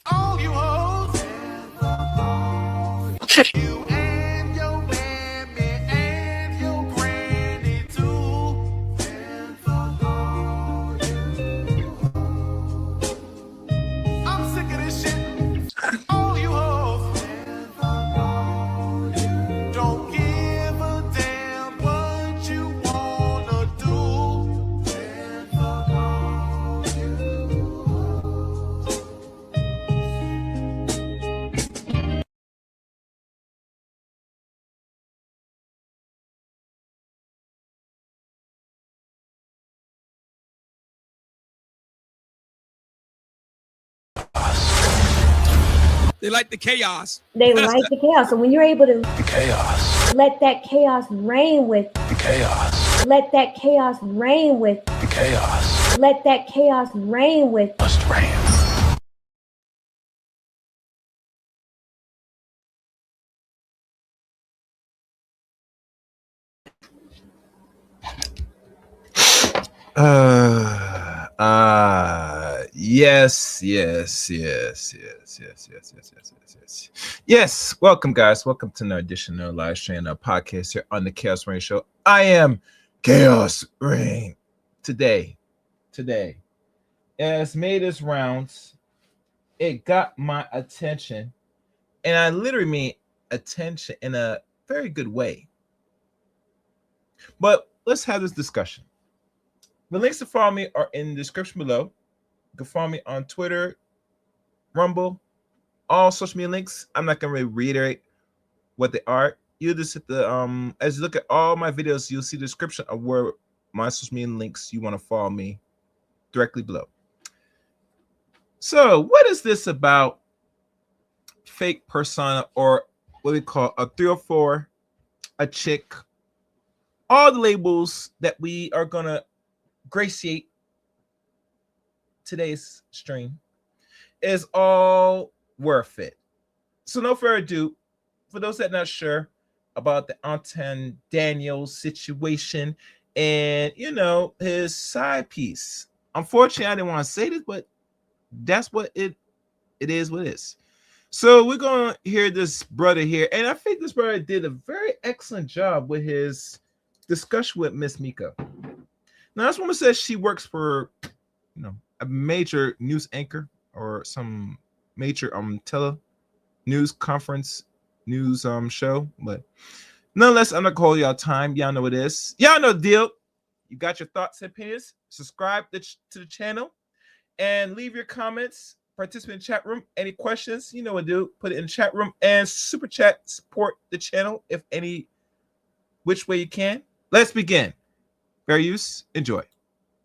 All you hoes, you and your mammy and your granny too. I'm sick of this shit. All you hoes don't give a damn what you wanna do. They like the chaos. They like the chaos. So when you're able to The chaos. let that chaos reign with, The chaos. let that chaos reign with, The chaos. let that chaos reign with. Must reign. Yes. Welcome, guys. Welcome to another edition of live stream podcast here on the Chaos Rain Show. I am Chaos Rain. Today, it has made its rounds. It got my attention, and I literally mean attention in a very good way. But let's have this discussion. The links to follow me are in the description below. You can follow me on Twitter, Rumble, all social media links. I'm not gonna really reiterate what they are. You just hit the as you look at all my videos, you'll see the description of where my social media links you want to follow me directly below. So, what is this about fake persona, or what we call a 304, a chick? All the labels that we are gonna gratiate today's stream is all worth it. So no further ado, for those that are not sure about the Anton Daniels situation and his side piece. Unfortunately, I didn't want to say this, but that's what it is what it is. So we're gonna hear this brother here, and I think this brother did a very excellent job with his discussion with Miss Micca. Now, this woman says she works for a major news anchor or some major tele news conference news show, but nonetheless, I'm not calling y'all time. Y'all know what it is. Y'all know the deal. You got your thoughts and opinions. Subscribe to the channel and leave your comments. Participate in the chat room. Any questions, you know what to do. Put it in the chat room and super chat. Support the channel if any which way you can. Let's begin. Fair use. Enjoy.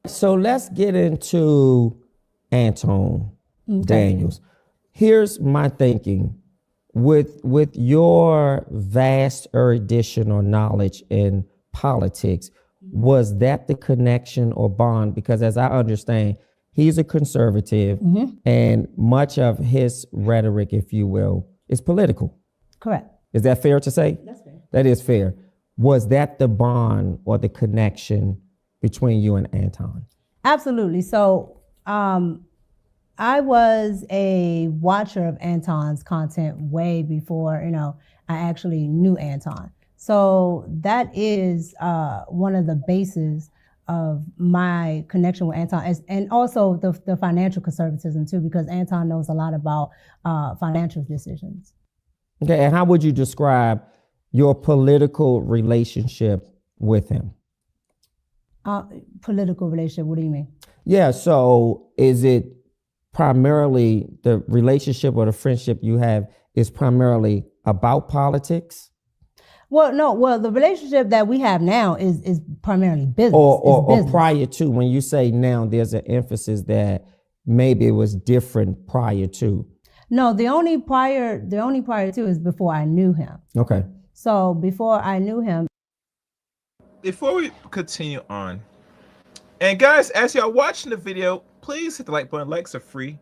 So let's get into Anton Daniels. Here's my thinking. With your vast erudition or knowledge in politics, was that the connection or bond? Because as I understand, he's a conservative, and much of his rhetoric, if you will, is political. Correct. Is that fair to say? That's fair. That is fair. Was that the bond or the connection between you and Anton? Absolutely. So I was a watcher of Anton's content way before, I actually knew Anton. So that is one of the bases of my connection with Anton, and also the financial conservatism too, because Anton knows a lot about financial decisions. Okay, and how would you describe your political relationship with him? Political relationship, what do you mean? Yeah, so is it primarily the relationship or the friendship you have is primarily about politics? Well, no. Well, the relationship that we have now is primarily business. Or prior to, when you say now, there's an emphasis that maybe it was different prior to. No, the only prior to is before I knew him. Okay. So before I knew him. Before we continue on, and guys, as y'all watching the video, please hit the like button. Likes are free.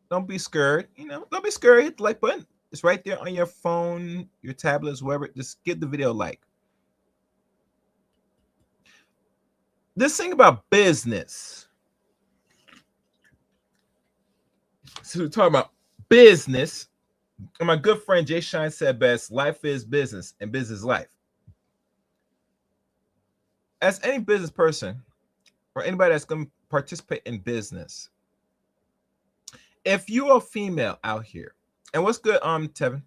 Don't be scared. Don't be scared. Hit the like button. It's right there on your phone, your tablets, wherever. Just give the video a like. This thing about business. So we're talking about business. And my good friend Jay Shine said best, life is business and business is life. As any business person or anybody that's going to participate in business, if you're a female out here, and what's good, Tevin?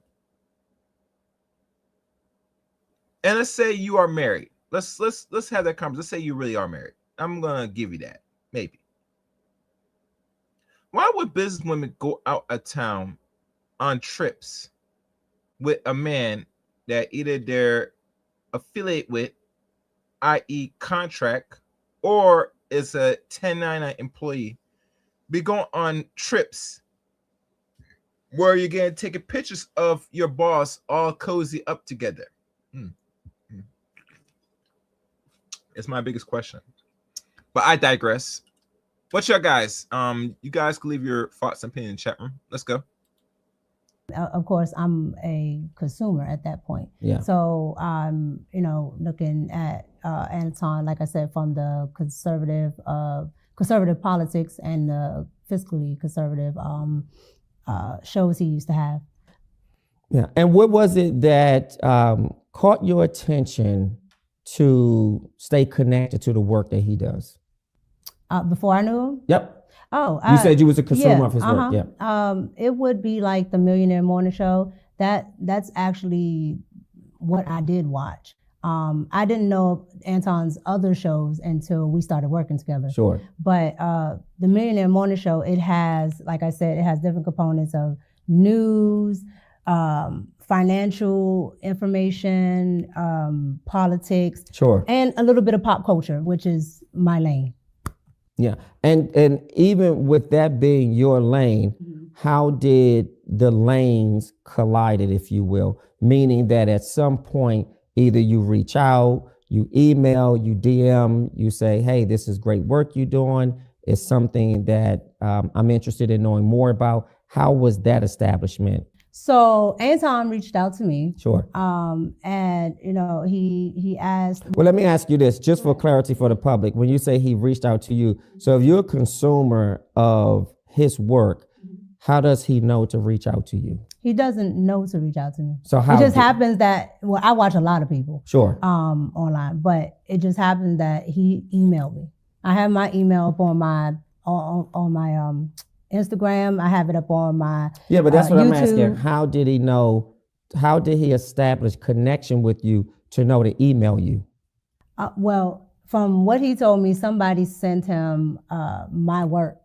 And let's say you are married. Let's have that conversation. Let's say you really are married. I'm gonna give you that, maybe. Why would business women go out of town on trips with a man that either they're affiliate with, i.e. contract, or is a 1099 employee, be going on trips where you're getting taking pictures of your boss all cozy up together? It's my biggest question. But I digress. What's your guys? You guys can leave your thoughts and opinions in the chat room. Let's go. Of course, I'm a consumer at that point. Yeah. So I'm, looking at Anton, like I said, from the conservative politics and the fiscally conservative shows he used to have. Yeah. And what was it that caught your attention to stay connected to the work that he does? Before I knew him? Yep. Oh, you said you was a consumer of his work. Yeah. It would be like the Millionaire Morning Show. That's actually what I did watch. I didn't know Anton's other shows until we started working together. Sure. But the Millionaire Morning Show, it has, like I said, it has different components of news, financial information, politics, sure, and a little bit of pop culture, which is my lane. Yeah, and even with that being your lane, how did the lanes collided, if you will? Meaning that at some point, either you reach out, you email, you DM, you say, hey, this is great work you're doing. It's something that I'm interested in knowing more about. How was that establishment? So Anton reached out to me. Sure. And he asked. Well, let me ask you this, just for clarity for the public. When you say he reached out to you, so if you're a consumer of his work, how does he know to reach out to you? He doesn't know to reach out to me. So how it just happens that, well, I watch a lot of people. Sure. Online, but it just happened that he emailed me. I have my email up on my Instagram. I have it up on my but that's what YouTube. I'm asking. How did he know? How did he establish connection with you to know to email you? Well, from what he told me, somebody sent him my work,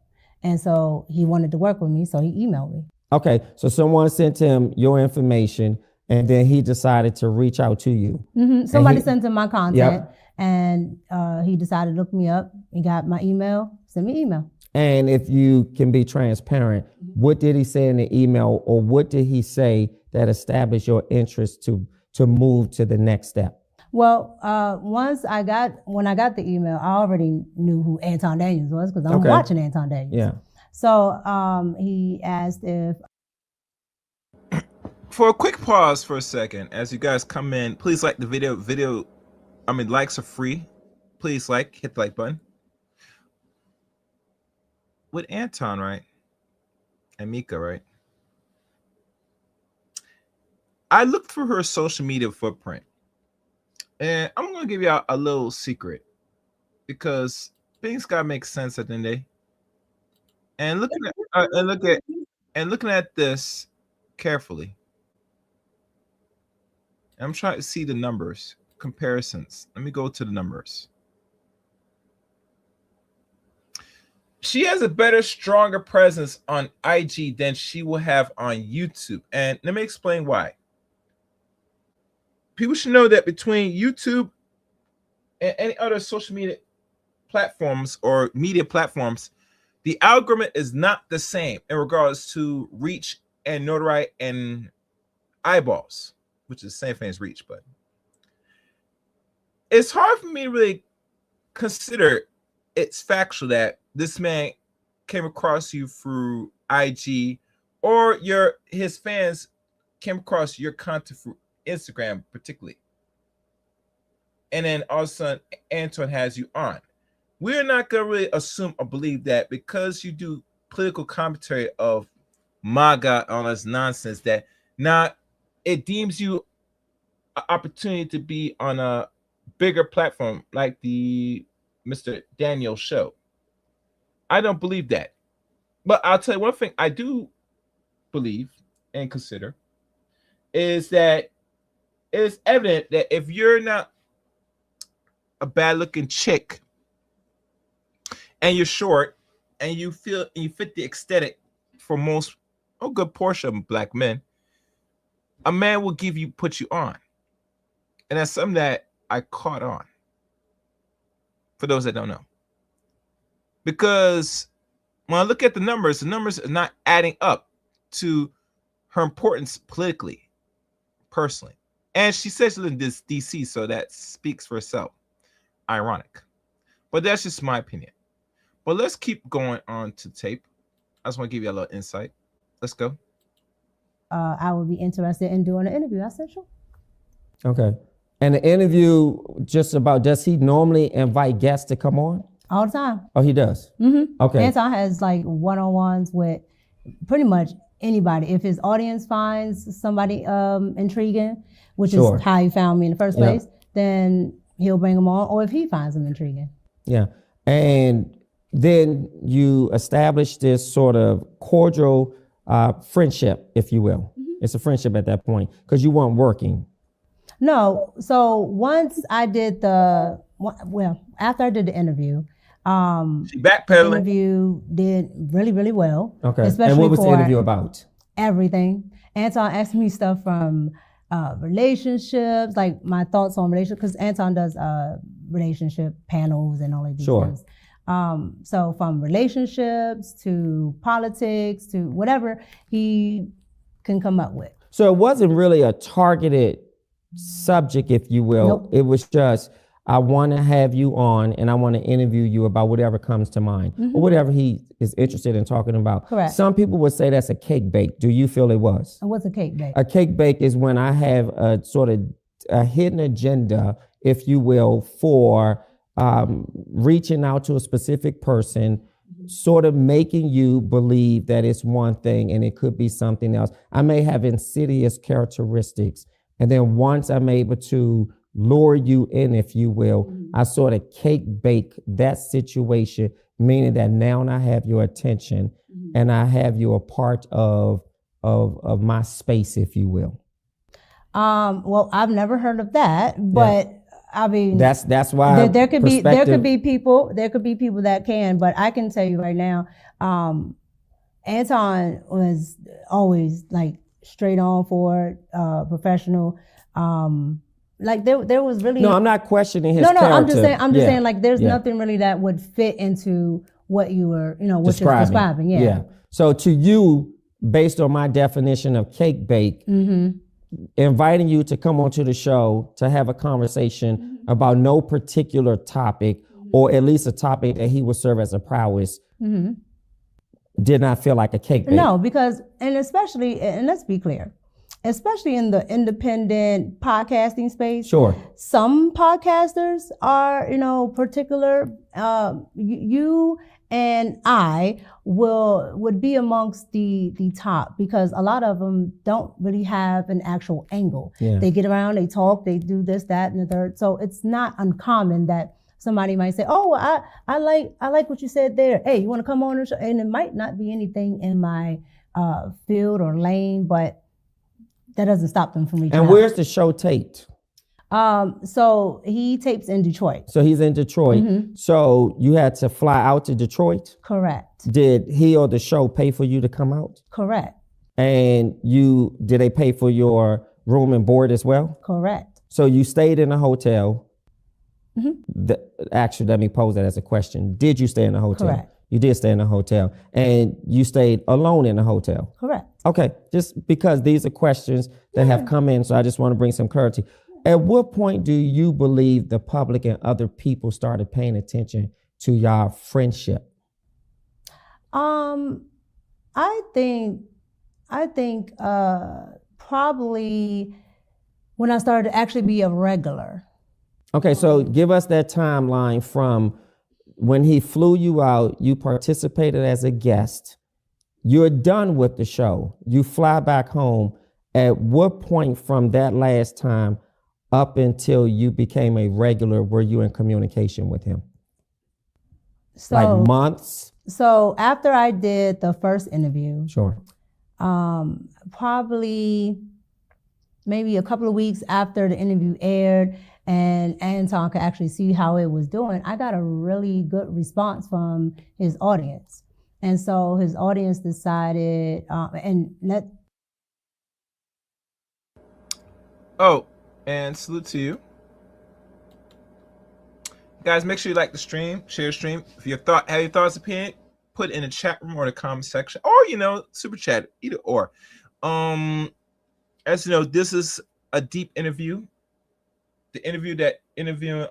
and so he wanted to work with me, so he emailed me. Okay, so someone sent him your information, and then he decided to reach out to you. Mm-hmm. Somebody sent him my content, yep. And he decided to look me up. He got my email, sent me email. And if you can be transparent, what did he say in the email, or what did he say that established your interest to move to the next step? Well, when I got the email, I already knew who Anton Daniels was because I'm watching Anton Daniels. Yeah. So he asked if. For a quick pause for a second, as you guys come in, please like the video. Likes are free. Please hit the like button. With Anton, right? And Micca, right? I looked through her social media footprint. And I'm gonna give you a little secret, because things gotta make sense at the end of the day. And looking at this carefully, I'm trying to see the numbers, comparisons. Let me go to the numbers. She has a better, stronger presence on IG than she will have on YouTube. And let me explain why. People should know that between YouTube and any other social media platforms or media platforms, the algorithm is not the same in regards to reach and notoriety and eyeballs, which is the same thing as reach. But it's hard for me to really consider it's factual that this man came across you through IG, or his fans came across your content through Instagram particularly, and then all of a sudden Anton has you on. We're not gonna really assume or believe that because you do political commentary of MAGA on this nonsense that now it deems you an opportunity to be on a bigger platform like the Mr. Daniel show. I don't believe that. But I'll tell you one thing I do believe and consider is that it's evident that if you're not a bad looking chick and you're short and you fit the aesthetic for most a good portion of black men, a man will put you on. And that's something that I caught on. For those that don't know. Because when I look at the numbers are not adding up to her importance politically, personally. And she says she lives in this DC, so that speaks for itself. Ironic. But that's just my opinion. But let's keep going on to tape. I just want to give you a little insight. Let's go. I would be interested in doing an interview. I said, sure. Okay. And the interview just about, does he normally invite guests to come on? All the time. Oh, he does? Mm-hmm. Okay. Anton has like one-on-ones with pretty much anybody. If his audience finds somebody intriguing, which Sure. is how he found me in the first Yeah. place, then he'll bring them on, or if he finds them intriguing. Yeah. And then you establish this sort of cordial friendship, if you will. Mm-hmm. It's a friendship at that point because you weren't working. No. So once I did after I did the interview, She backpedaling. interview did really, really well. Okay. Especially And what was the for interview about? everything. Anton asked me stuff from relationships, like my thoughts on relationships, because Anton does relationship panels and all of these Sure. things. So from relationships to politics to whatever he can come up with. So it wasn't really a targeted subject, if you will. Nope. It was just, I want to have you on and I want to interview you about whatever comes to mind or whatever he is interested in talking about. Correct. Some people would say that's a cake bake. Do you feel it was? And what's a cake bake? A cake bake is when I have a sort of a hidden agenda, if you will, for reaching out to a specific person, sort of making you believe that it's one thing and it could be something else. I may have insidious characteristics. And then once I'm able to lure you in, if you will, I sort of cake bake that situation, meaning that now I have your attention and I have you a part of my space, if you will. Well, I've never heard of that, but I mean, that's why there could be people that can, but I can tell you right now, Anton was always like straight on for it, professional. Like there was really no. I'm not questioning his. No, character. I'm just saying like there's Yeah. nothing really that would fit into what you were, what Describing. you're describing. Yeah. So to you, based on my definition of cake bake, inviting you to come onto the show to have a conversation about no particular topic, or at least a topic that he would serve as a prowess, did not feel like a cake bake. No, because and let's be clear, especially in the independent podcasting space. Sure. Some podcasters are, particular. You and I would be amongst the top because a lot of them don't really have an actual angle. Yeah. They get around, they talk, they do this, that, and the third. So it's not uncommon that somebody might say, "Oh, I like what you said there. Hey, you want to come on?" And it might not be anything in my field or lane, but that doesn't stop them from reaching out. And where's the show taped? So he tapes in Detroit. So he's in Detroit. So you had to fly out to Detroit? Correct. Did he or the show pay for you to come out? Correct. And did they pay for your room and board as well? Correct. So you stayed in a hotel. Actually, let me pose that as a question. Did you stay in a hotel? Correct. You did stay in a hotel. And you stayed alone in a hotel? Correct. Okay, just because these are questions that have come in, so I just want to bring some clarity. At what point do you believe the public and other people started paying attention to your friendship? I think probably when I started to actually be a regular. Okay, so give us that timeline from when he flew you out, you participated as a guest, you're done with the show. You fly back home. At what point from that last time up until you became a regular were you in communication with him? So, like months? So after I did the first interview, Sure. Probably maybe a couple of weeks after the interview aired and Anton could actually see how it was doing, I got a really good response from his audience. And so his audience decided, Oh, and salute to you. Guys, make sure you like the stream, share the stream. If you have your thoughts, opinion, put it in the chat room or the comment section, or super chat, either or. As you know, this is a deep interview. The interviewing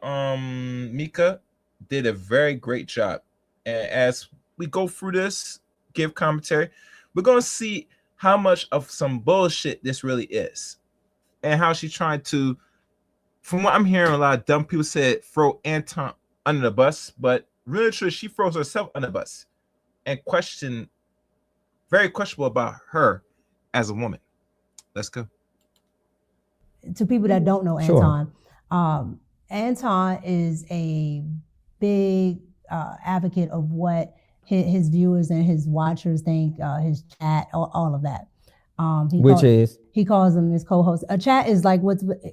Micca did a very great job. And as we go through this, give commentary, we're gonna see how much of some bullshit this really is. And how she's trying to, from what I'm hearing, a lot of dumb people said throw Anton under the bus, but really true, she throws herself under the bus and very questionable about her as a woman. Let's go. To people that don't know Sure. Anton, Anton is a big advocate of what his viewers and his watchers think, his chat, all of that. He calls them his co-host. A chat is like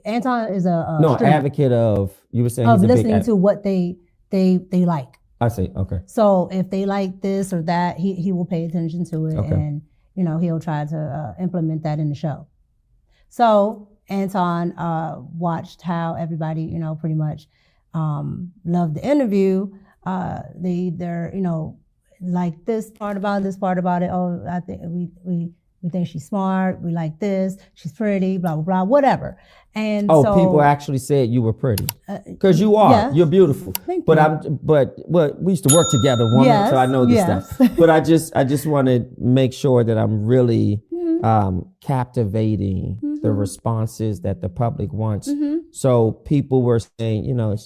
Anton is a advocate of, you were saying, of listening to what they like. I see. Okay. So if they like this or that, he will pay attention to it, Okay. and he'll try to implement that in the show. So Anton watched how everybody pretty much loved the interview. They're like this part about it. Oh, I think we think she's smart. We like this. She's pretty. Blah blah blah. Whatever. And so people actually said you were pretty because you are. yes. You're beautiful. Thank but you. We used to work together, woman. Yes, So I know this yes. stuff. But I just want to make sure that I'm really captivating the responses that the public wants. So people were saying,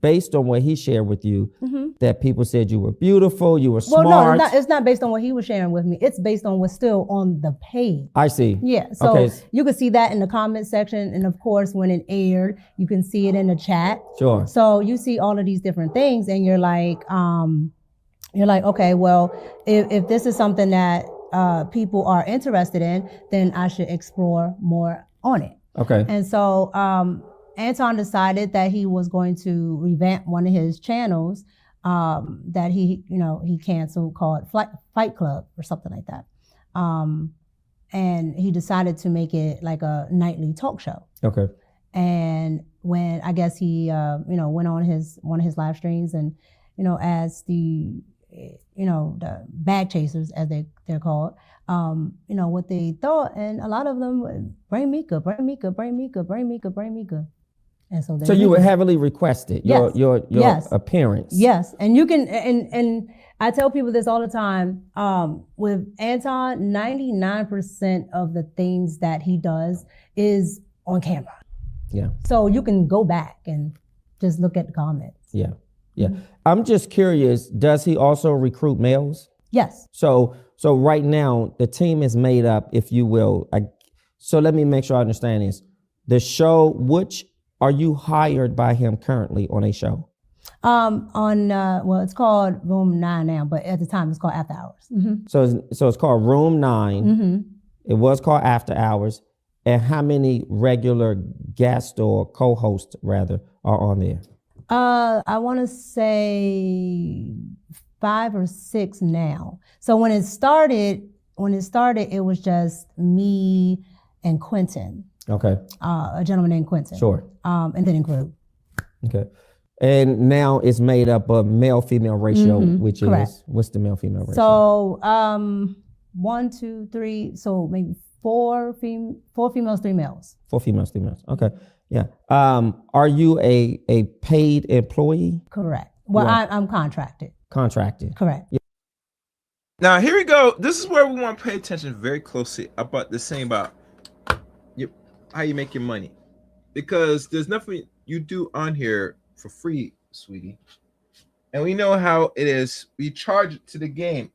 based on what he shared with you, that people said you were beautiful, you were smart. Well, no, it's not based on what he was sharing with me. It's based on what's still on the page. I see. Yeah. So you can see that in the comment section. And of course, when it aired, you can see it in the chat. Sure. So you see all of these different things and you're like, okay, well, if this is something that people are interested in, then I should explore more on it. Okay. And so Anton decided that he was going to revamp one of his channels that he canceled, called Fight Club or something like that. And he decided to make it like a nightly talk show. Okay. And when I guess he went on one of his live streams and as the bag chasers, as they're called, what they thought, and a lot of them, bring Micca. And so you were heavily requested, yes. your yes. appearance. Yes, and you can, and I tell people this all the time, with Anton, 99% of the things that he does is on camera. Yeah. So you can go back and just look at the comments. Yeah. Yeah. I'm just curious, does he also recruit males? Yes. So right now the team is made up, if you will. So let me make sure I understand this. The show, which are you hired by him currently on a show? It's called Room 9 now, but at the time it's called After Hours. So it's called Room 9. It was called After Hours. And how many regular guests or co-hosts rather are on there? I want to say 5 or 6 now. So when it started, it was just me and Quentin. Okay. A gentleman named Quentin. Sure. And then it grew. Okay. And now it's made up of male-female ratio, which correct. is, what's the male-female ratio? So 1, 2, 3, so maybe 4 females, 3 males. 4 females, 3 males. Okay. Yeah. Are you a paid employee? Correct. Well, I'm contracted. Contracted. Correct. Yeah. Now here we go. This is where we want to pay attention very closely about this thing about how you make your money, because there's nothing you do on here for free, sweetie. And we know how it is. We charge it to the game.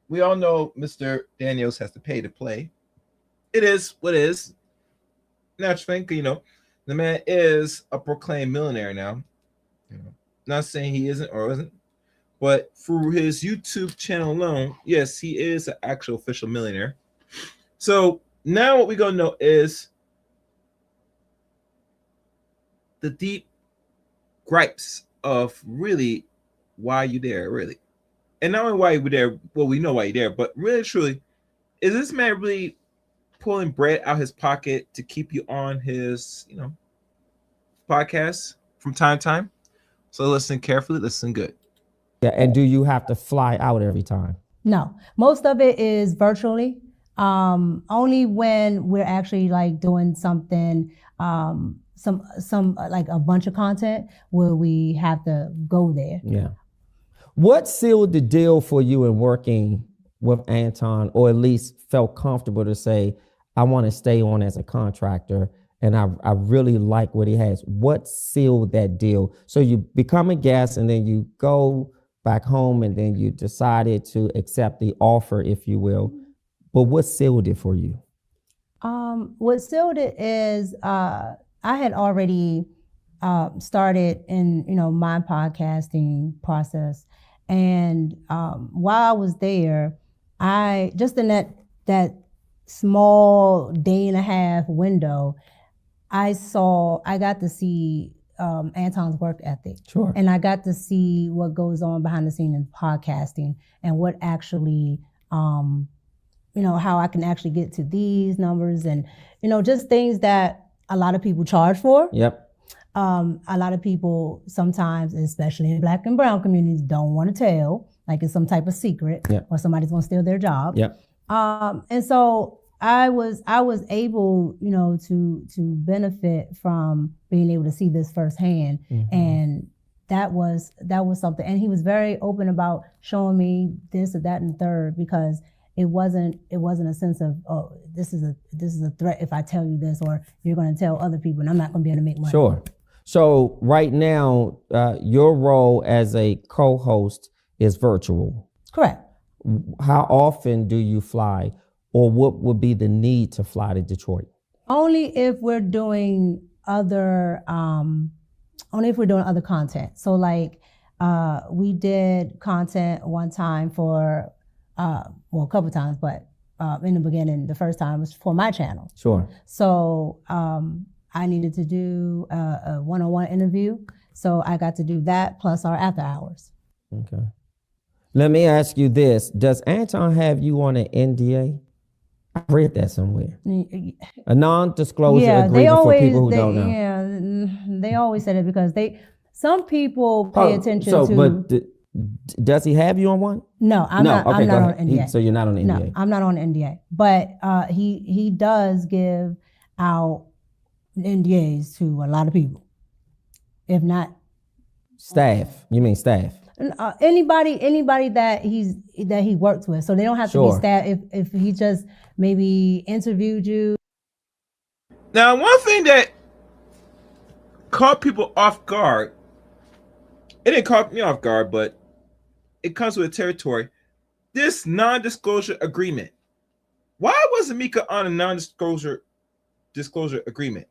we all know Mr. Daniels has to pay to play. It is what it is. Natural thing, the man is a proclaimed millionaire now. Not saying he isn't or isn't, but through his YouTube channel alone, yes, he is an actual official millionaire. So now what we're gonna know is the deep gripes of really why you there, really. And not only why you were there, well, we know why you're there, but really truly, is this man really pulling bread out his pocket to keep you on his, podcast from time to time? So listen carefully, listen good. Yeah, and do you have to fly out every time? No, most of it is virtually. Only when we're actually like doing something, some like a bunch of content where we have to go there. Yeah. What sealed the deal for you in working with Anton, or at least felt comfortable to say, I want to stay on as a contractor and I really like what he has? What sealed that deal? So you become a guest and then you go back home and then you decided to accept the offer, if you will. But what sealed it for you? What sealed it is I had already started in my podcasting process, and while I was there, I just in that small day and a half window, I got to see Anton's work ethic. Sure. And I got to see what goes on behind the scenes in podcasting and what actually, how I can actually get to these numbers and, just things that a lot of people charge for. Yep. A lot of people sometimes, especially in Black and brown communities, don't want to tell, like it's some type of secret. Yep. Or somebody's going to steal their job. Yep. And so I was able, to benefit from being able to see this firsthand. Mm-hmm. And that was something. And he was very open about showing me this or that and the third, because it wasn't a sense of, oh, this is a threat if I tell you this, or you're going to tell other people and I'm not going to be able to make money. Sure. So right now, your role as a co-host is virtual. Correct. How often do you fly, or what would be the need to fly to Detroit? Only if we're doing other content. So like we did content one time for a couple times, but in the beginning, the first time was for my channel. Sure. So I needed to do a one-on-one interview. So I got to do that plus our after hours. Okay. Let me ask you this. Does Anton have you on an NDA? I read that somewhere. A non-disclosure agreement for people who don't know. Yeah, they always said it because some people pay attention to. But does he have you on one? No, I'm not on NDA. So you're not on NDA? No, I'm not on NDA. But he does give out NDAs to a lot of people. If not staff, you mean staff? Anybody that he works with, so they don't have to be staff. If he just maybe interviewed you. Now, one thing that caught people off guard, it didn't caught me off guard, but it comes with territory. This non-disclosure agreement. Why wasn't Micca on a non-disclosure agreement?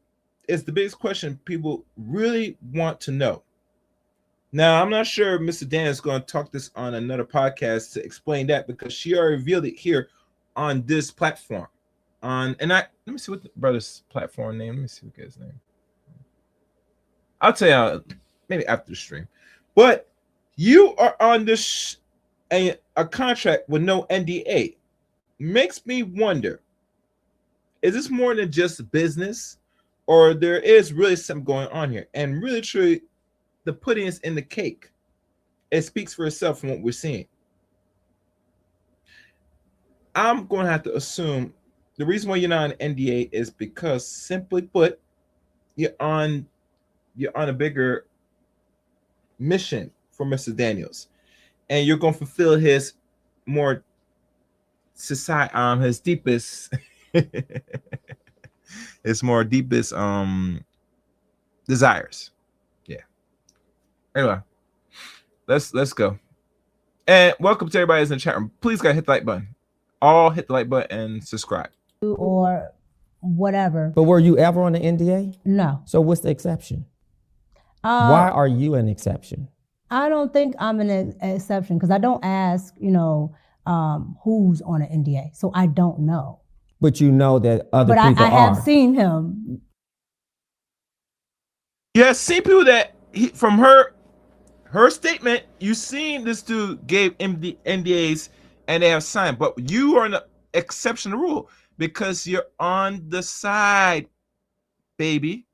It's the biggest question people really want to know. Now, I'm not sure Mr. Dan is going to talk this on another podcast to explain that, because she already revealed it here on this platform. Let me see what the brother's platform name. Let me see what his name. I'll tell you maybe after the stream. But you are on this a contract with no NDA. Makes me wonder, is this more than just business, or there is really something going on here? And really, truly, the pudding is in the cake. It speaks for itself from what we're seeing. I'm going to have to assume the reason why you're not on NDA is because, simply put, you're on a bigger mission for Mr. Daniels, and you're going to fulfill his more his deepest desires. Yeah. Anyway, let's go. And welcome to everybody that's in the chat room. Please go hit the like button. All hit the like button and subscribe. Or whatever. But were you ever on the NDA? No. So what's the exception? Why are you an exception? I don't think I'm an exception because I don't ask, who's on an NDA. So I don't know. But you know that other But people I have are. seen him. Yeah, seen people that from her statement, you seen this dude gave NDAs and they have signed, but you are an exception to the rule because you're on the side, baby.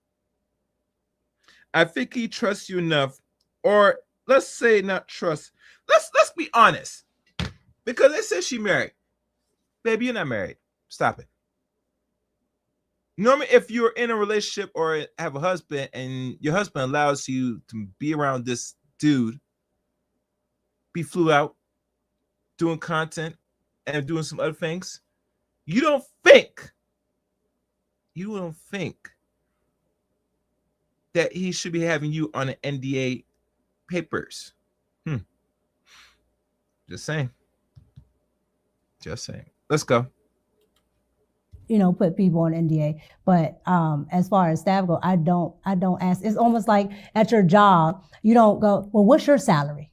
I think he trusts you enough, or let's say not trust. Let's be honest, because they said she married. Baby, you're not married. Stop it. Normally, if you're in a relationship or have a husband and your husband allows you to be around this dude, be flew out, doing content and doing some other things, you don't think that he should be having you on an NDA papers. Just saying. Let's go. Put people on NDA. But as far as staff go, I don't ask. It's almost like at your job, you don't go, well, what's your salary?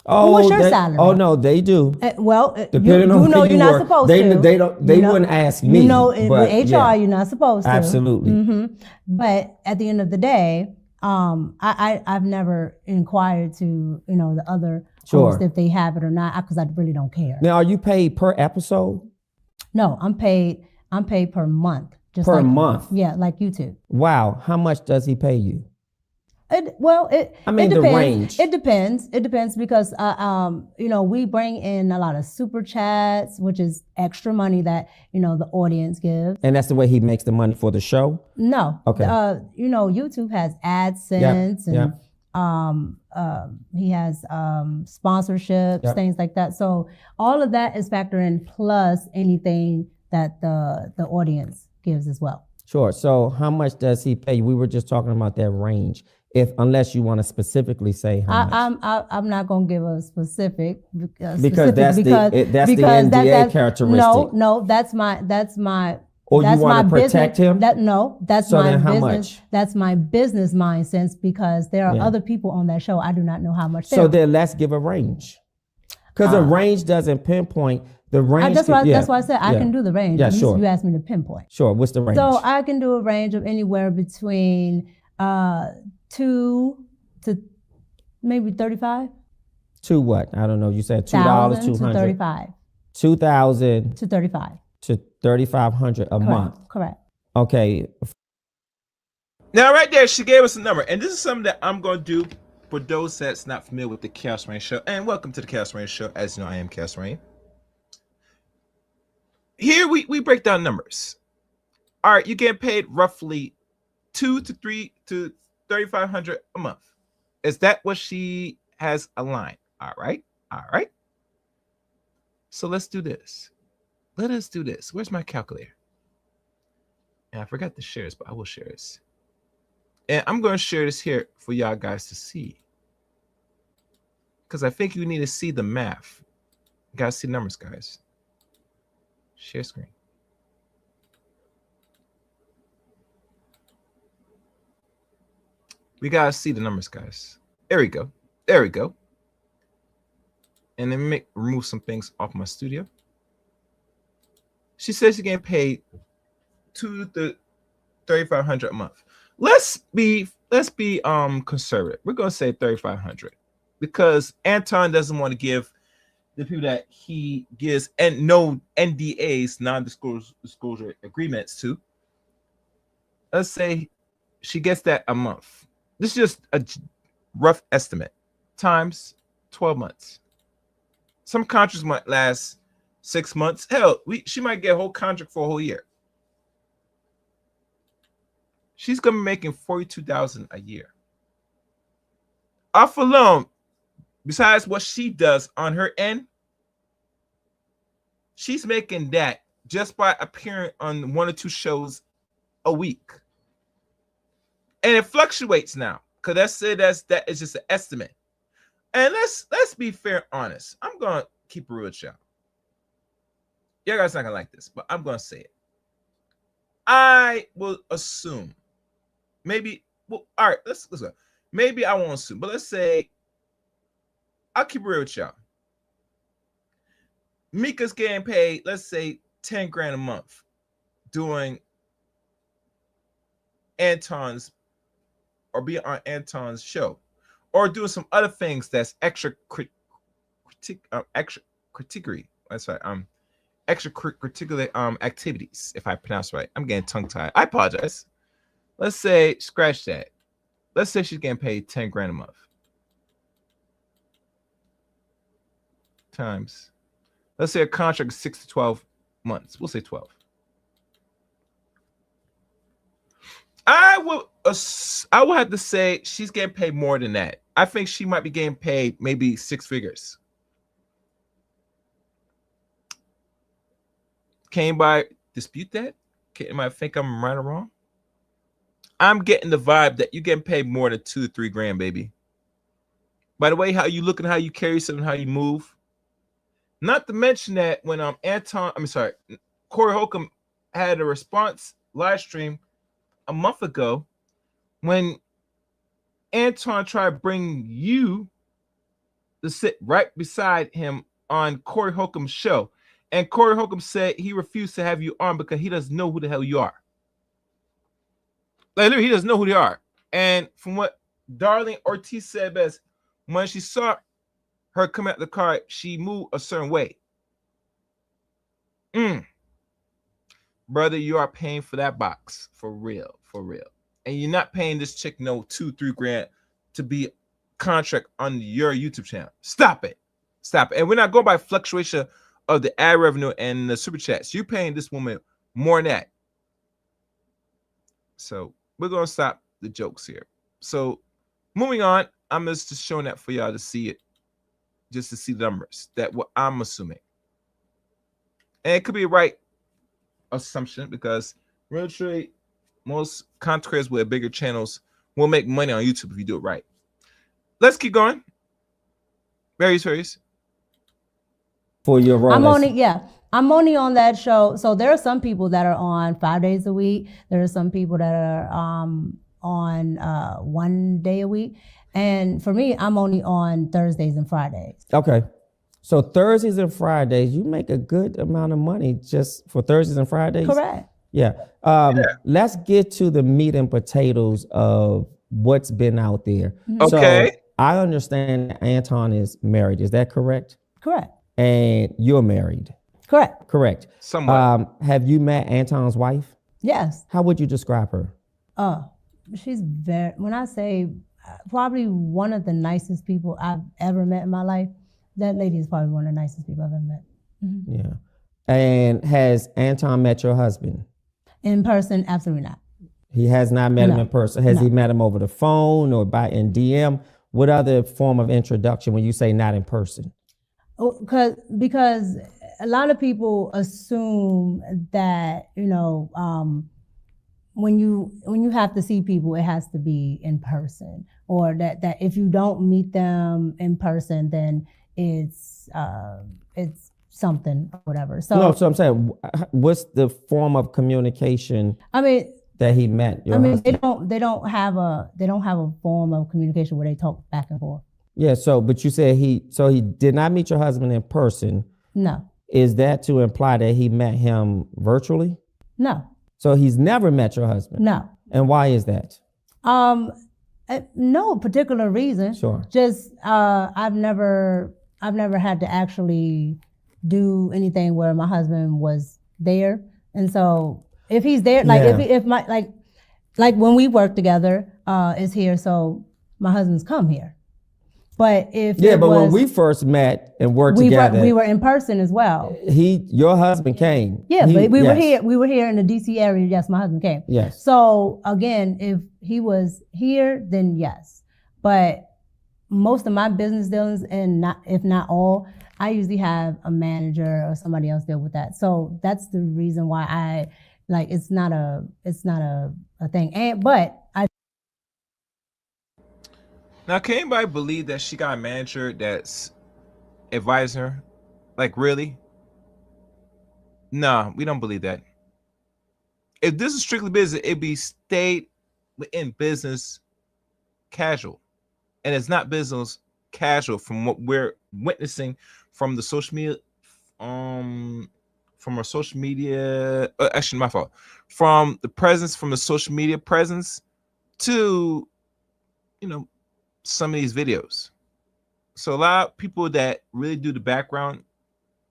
Oh, what's your salary? Oh no, they do. Depending on where you're not supposed to. They wouldn't ask me. With HR, you're not supposed to. Absolutely. Mm-hmm. But at the end of the day, I've never inquired to the other hosts if they have it or not because I really don't care. Now, are you paid per episode? No, I'm paid per month. Just per month. Yeah, like YouTube. Wow, how much does he pay you? It depends. The range. It depends because we bring in a lot of super chats, which is extra money that the audience gives. And that's the way he makes the money for the show? No. Okay. YouTube has AdSense and he has sponsorships, things like that. So all of that is factored in plus anything that the audience gives as well. Sure. So how much does he pay you? We were just talking about that range. Unless you want to specifically say how much. I'm not going to give a specific because that's the NDA characteristic. No, that's my. Or you want to protect him? That's so my then how business. Much? That's my business mind sense because there are other people on that show. I do not know how much. So then let's give a range, because a range doesn't pinpoint the range. That's why I said I can do the range. Yeah, sure. You asked me to pinpoint. Sure. What's the range? So I can do a range of anywhere between 2 to maybe 35. To what? I don't know. You said $2, $200 to 35. 2,000 to 35 to 3,500 a month. Correct. Okay. Now, right there, she gave us a number, and this is something that I'm going to do for those that's not familiar with the Chaos Rain Show. And welcome to the Chaos Rain Show. As you know, I am Chaos Rain. Here we break down numbers. All right, you get paid roughly 2 to 3 to 3,500 a month. Is that what she has aligned? All right. So let's do this. Let us do this. Where's my calculator? And I forgot to share this, but I will share this. And I'm going to share this here for y'all guys to see. Because I think you need to see the math. You got to see numbers, guys. Share screen. We got to see the numbers, guys. There we go. And then remove some things off my studio. She says you're getting paid $2,000 to $3,500 a month. Let's be conservative. We're gonna say $3,500 because Anton doesn't want to give the people that he gives and no NDAs, non-disclosure agreements to. Let's say she gets that a month. This is just a rough estimate times 12 months. Some contracts might last 6 months. Hell, she might get a whole contract for a whole year. She's gonna be making $42,000 a year. Off alone, besides what she does on her end, she's making that just by appearing on 1 or 2 shows a week. And it fluctuates now, because that is just an estimate. And let's be fair, honest. I'm gonna keep it real with y'all. You guys not gonna like this, but I'm gonna say it. I will assume, maybe. Well, all right. Let's go. Maybe I won't assume, but let's say I'll keep it real with y'all. Micca's getting paid, let's say, 10 grand a month doing Anton's or being on Anton's show, or doing some other things that's extracurricular. That's right. Extracurricular activities, if I pronounce right. I'm getting tongue tied. I apologize. Let's say, scratch that. Let's say she's getting paid 10 grand a month. Times, let's say a contract is 6 to 12 months. We'll say 12. I will have to say she's getting paid more than that. I think she might be getting paid maybe 6 figures. Can anybody dispute that? Can anybody think I'm right or wrong? I'm getting the vibe that you're getting paid more than 2 to 3 grand, baby. By the way, how you look and how you carry yourself and how you move. Not to mention that when Corey Holcomb had a response live stream a month ago when Anton tried to bring you to sit right beside him on Corey Holcomb's show. And Corey Holcomb said he refused to have you on because he doesn't know who the hell you are. Like, literally, he doesn't know who they are. And from what Darlene Ortiz said best, when she saw her come out the car, she moved a certain way. Brother, you are paying for that box. For real. And you're not paying this chick no 2-3 grand to be contract on your YouTube channel. Stop it. And we're not going by fluctuation of the ad revenue and the super chats. You're paying this woman more than that. So we're going to stop the jokes here. So moving on, I'm just showing that for y'all to see it. Just to see the numbers, that what I'm assuming. And it could be a right assumption because really most content creators with bigger channels will make money on YouTube if you do it right. Let's keep going. Various. For your role. I'm only on that show. So there are some people that are on 5 days a week. There are some people that are on 1 day a week. And for me, I'm only on Thursdays and Fridays. Okay. So Thursdays and Fridays, you make a good amount of money just for Thursdays and Fridays? Correct. Yeah. Let's get to the meat and potatoes of what's been out there. Okay. So I understand Anton is married. Is that correct? Correct. And you're married? Correct. Somewhat. Have you met Anton's wife? Yes. How would you describe her? She's when I say probably one of the nicest people I've ever met in my life, that lady is probably one of the nicest people I've ever met. Mm-hmm. Yeah. And has Anton met your husband? In person, absolutely not. He has not met him in person. Has he met him over the phone or in DM? What other form of introduction when you say not in person? Because a lot of people assume that, when you have to see people, it has to be in person, or that if you don't meet them in person, then it's something or whatever. So I'm saying, what's the form of communication? That he met your husband? they don't have a form of communication where they talk back and forth. Yeah. But you said he did not meet your husband in person. No. Is that to imply that he met him virtually? No. So he's never met your husband? No. And why is that? No particular reason. Sure. Just I've never had to actually do anything where my husband was there, and so if he's there, like when we work together, is here, so my husband's come here. But when we first met and worked together, we were in person as well. Your husband came. Yeah, but we were here. We were here in the DC area. Yes, my husband came. Yes. So again, if he was here, then yes. But most of my business dealings, and if not all, I usually have a manager or somebody else deal with that. So that's the reason why it's not a thing. But I. Now, can anybody believe that she got a manager that's advising her? Like, really? No, we don't believe that. If this is strictly business, it'd be stayed within business casual. And it's not business casual from what we're witnessing from the social media, from our social media, actually my fault, from the social media presence to, some of these videos. So a lot of people that really do the background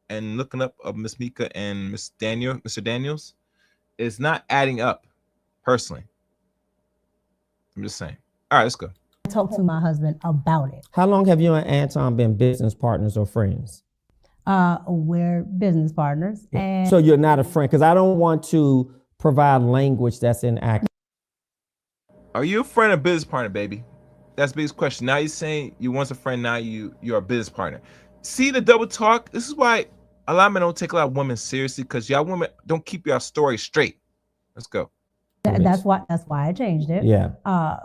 and looking up of Miss Micca and Mr. Daniels, is not adding up personally. I'm just saying. All right, let's go. I talked to my husband about it. How long have you and Anton been business partners or friends? We're business partners. And so you're not a friend, because I don't want to provide language that's inaccurate. Are you a friend or business partner, baby? That's the biggest question. Now you're saying you once a friend, now you're a business partner. See the double talk? This is why a lot of men don't take a lot of women seriously, because y'all women don't keep your story straight. Let's go. That's why I changed it. Yeah.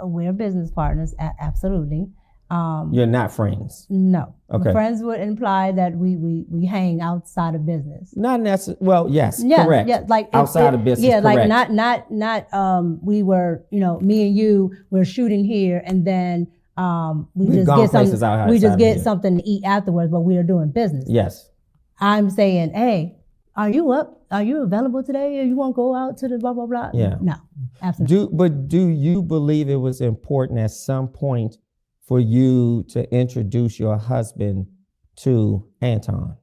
We're business partners, absolutely. You're not friends. No. Okay. Friends would imply that we hang outside of business. Not necessarily. Well, yes, yeah, correct. Yeah, like outside of business. Yeah, correct. like not. We were, me and you were shooting here, and then we just get something. We just get something to eat afterwards, but we are doing business. Yes. I'm saying, hey, are you up? Are you available today? Or you want to go out to the blah blah blah? Yeah. No, absolutely. Do you believe it was important at some point for you to introduce your husband to Anton?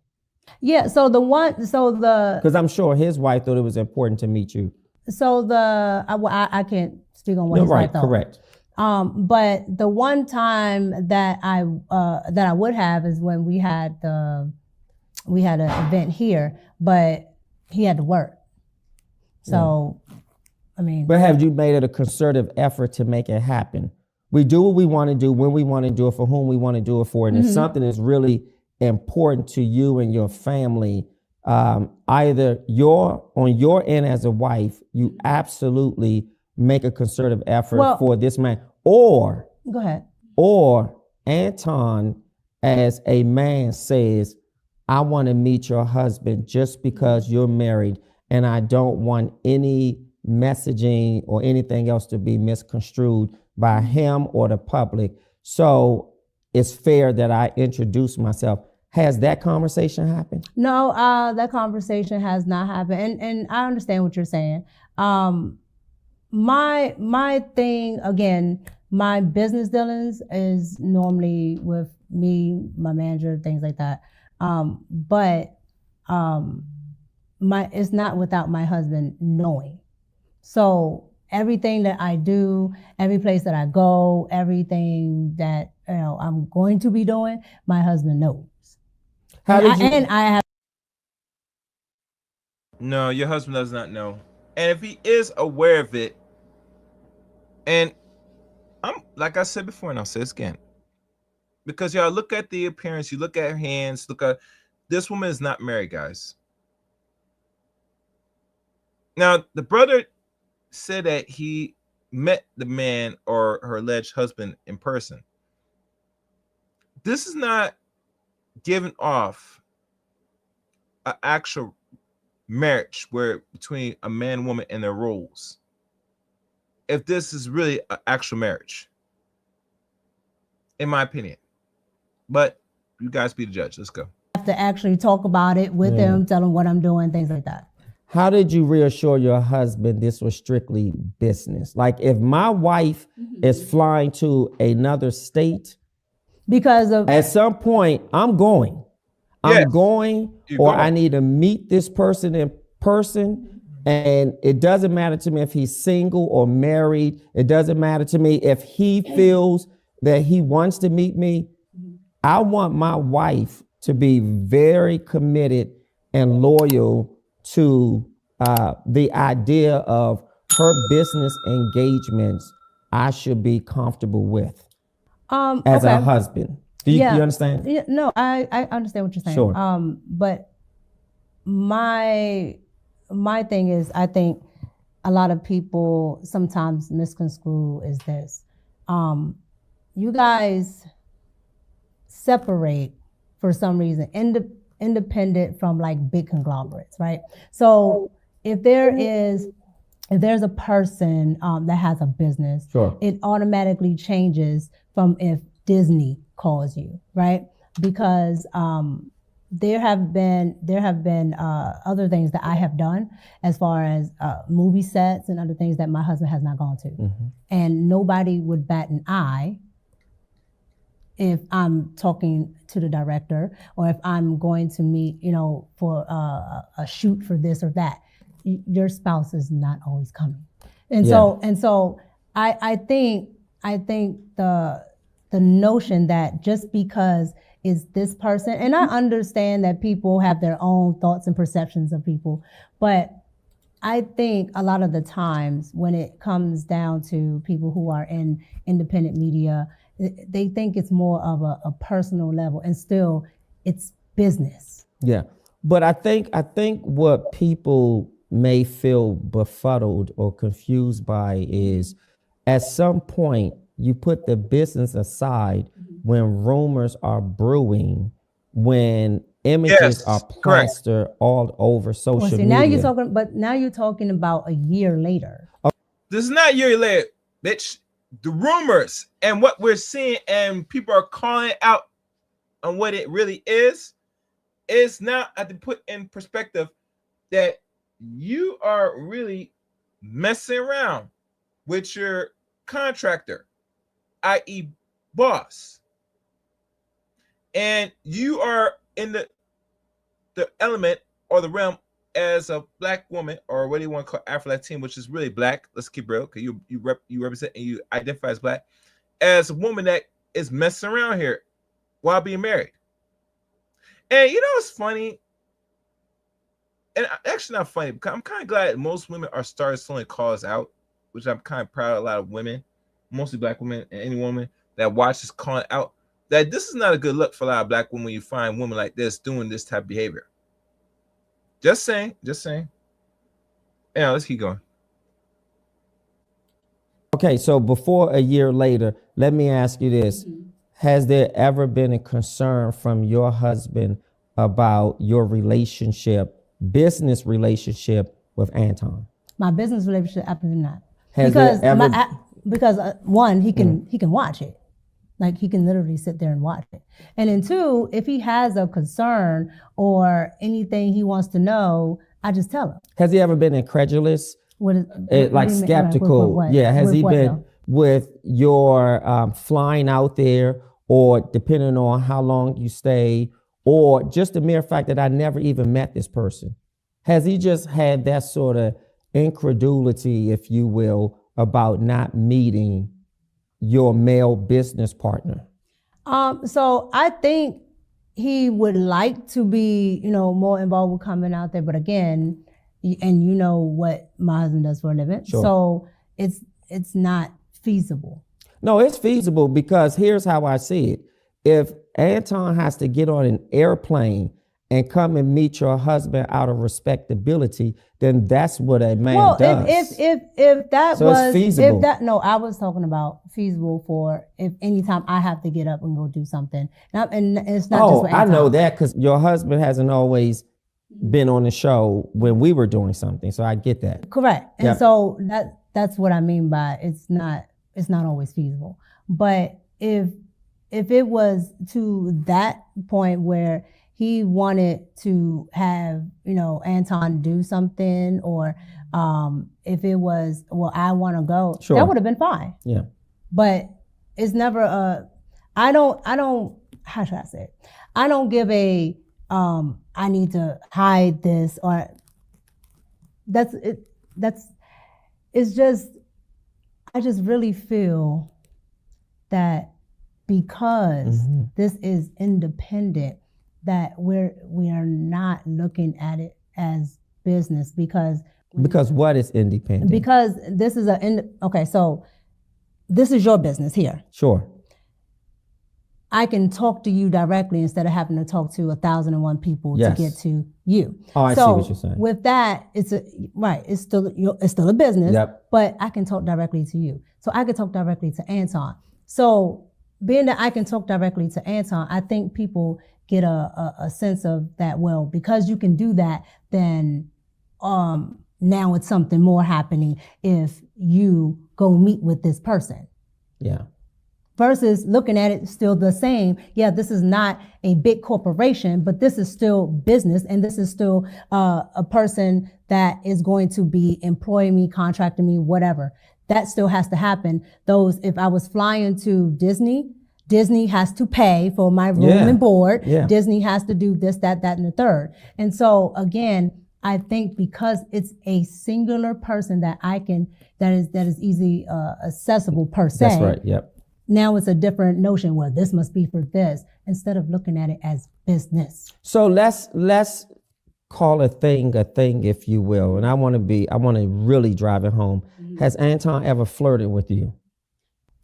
Yeah. Because I'm sure his wife thought it was important to meet you. So I can't speak on what his wife thought. Correct. But the one time that I would have is when we had an event here, but he had to work. So, yeah. I mean. But have you made it a concerted effort to make it happen? We do what we want to do, when we want to do it, for whom we want to do it for. And if something is really important to you and your family, either on your end as a wife, you absolutely make a concerted effort for this man, or go ahead, or Anton as a man says, I want to meet your husband just because you're married, and I don't want any messaging or anything else to be misconstrued by him or the public. So it's fair that I introduce myself. Has that conversation happened? No, that conversation has not happened. And I understand what you're saying. My thing, again, my business dealings is normally with me, my manager, things like that. But it's not without my husband knowing. So everything that I do, every place that I go, everything that I'm going to be doing, my husband knows. No, your husband does not know. And if he is aware of it, and I'm like I said before, and I'll say this again, because y'all look at the appearance, you look at her hands, look at this woman is not married, guys. Now, the brother said that he met the man or her alleged husband in person. This is not giving off an actual marriage where between a man and woman and their roles. If this is really an actual marriage, in my opinion. But you guys be the judge. Let's go. I have to actually talk about it with them, tell them what I'm doing, things like that. How did you reassure your husband this was strictly business? Like, if my wife is flying to another state, because of at some point I'm going. I'm going, or I need to meet this person in person. And it doesn't matter to me if he's single or married. It doesn't matter to me if he feels that he wants to meet me. I want my wife to be very committed and loyal to the idea of her business engagements. I should be comfortable with as a husband. Do you understand? Yeah, no, I understand what you're saying. Sure. But my thing is, I think a lot of people sometimes misconstrue is this. you guys separate for some reason, independent from like big conglomerates, right? So if there's a person that has a business, Sure. it automatically changes from if Disney calls you, right? Because there have been other things that I have done as far as movie sets and other things that my husband has not gone to, and nobody would bat an eye if I'm talking to the director or if I'm going to meet, for a shoot for this or that. Your spouse is not always coming, and so I think the notion that just because is this person, and I understand that people have their own thoughts and perceptions of people, but I think a lot of the times when it comes down to people who are in independent media, they think it's more of a personal level, and still it's business. Yeah. But I think what people may feel befuddled or confused by is at some point you put the business aside when rumors are brewing, when images are plastered all over social media. Now you're talking about a year later. This is not a year later, bitch. The rumors and what we're seeing and people are calling out on what it really is now I have to put in perspective that you are really messing around with your contractor, i.e. boss. And you are in the element or the realm as a black woman, or what do you want to call Afro-Latin, which is really black. Let's keep real, because you represent and you identify as black, as a woman that is messing around here while being married. And it's funny, and actually not funny, because I'm kind of glad most women are starting slowing calls out, which I'm kind of proud of. A lot of women, mostly black women, and any woman that watches calling out that this is not a good look for a lot of black women when you find women like this doing this type of behavior. Just saying. Yeah, let's keep going. Okay, so before a year later, let me ask you this. Has there ever been a concern from your husband about your business relationship with Anton? My business relationship, absolutely not. Because one, he can watch it. Like, he can literally sit there and watch it. And then two, if he has a concern or anything he wants to know, I just tell him. Has he ever been incredulous? Skeptical? Has he been with your flying out there, or depending on how long you stay, or just the mere fact that I never even met this person? Has he just had that sort of incredulity, if you will, about not meeting your male business partner? So I think he would like to be, more involved with coming out there. But again, and you know what my husband does for a living. Sure. So it's not feasible. No, it's feasible, because here's how I see it. If Anton has to get on an airplane and come and meet your husband out of respectability, then that's what a man does. If that so was it's feasible. I was talking about feasible for if anytime I have to get up and go do something. And it's not just for Anton. I know that, because your husband hasn't always been on the show when we were doing something. So I get that. Correct. And so that's what I mean by it's not always feasible. But if it was to that point where he wanted to have, Anton do something, or if it was, I want to go, sure, that would have been fine. Yeah. But it's never I don't, how should I say it? I don't give I need to hide this, or it's just, I just really feel that because this is independent, that we are not looking at it as business, because what is independent? Because this is so this is your business here. Sure. I can talk to you directly instead of having to talk to 1,001 people to get to you. Oh, I see what you're saying. With that, it's still a business, but I can talk directly to you. So I can talk directly to Anton. So being that I can talk directly to Anton, I think people get a sense of that, well, because you can do that, then now it's something more happening if you go meet with this person. Yeah. Versus looking at it still the same. Yeah, this is not a big corporation, but this is still business, and this is still a person that is going to be employing me, contracting me, whatever. That still has to happen. If I was flying to Disney has to pay for my room and board. Yeah. Disney has to do this, that, and the third. And so again, I think because it's a singular person that is easy accessible per se. That's right. Yep. Now it's a different notion. Well, this must be for this, instead of looking at it as business. So let's call a thing, if you will. And I want to really drive it home. Mm-hmm. Has Anton ever flirted with you?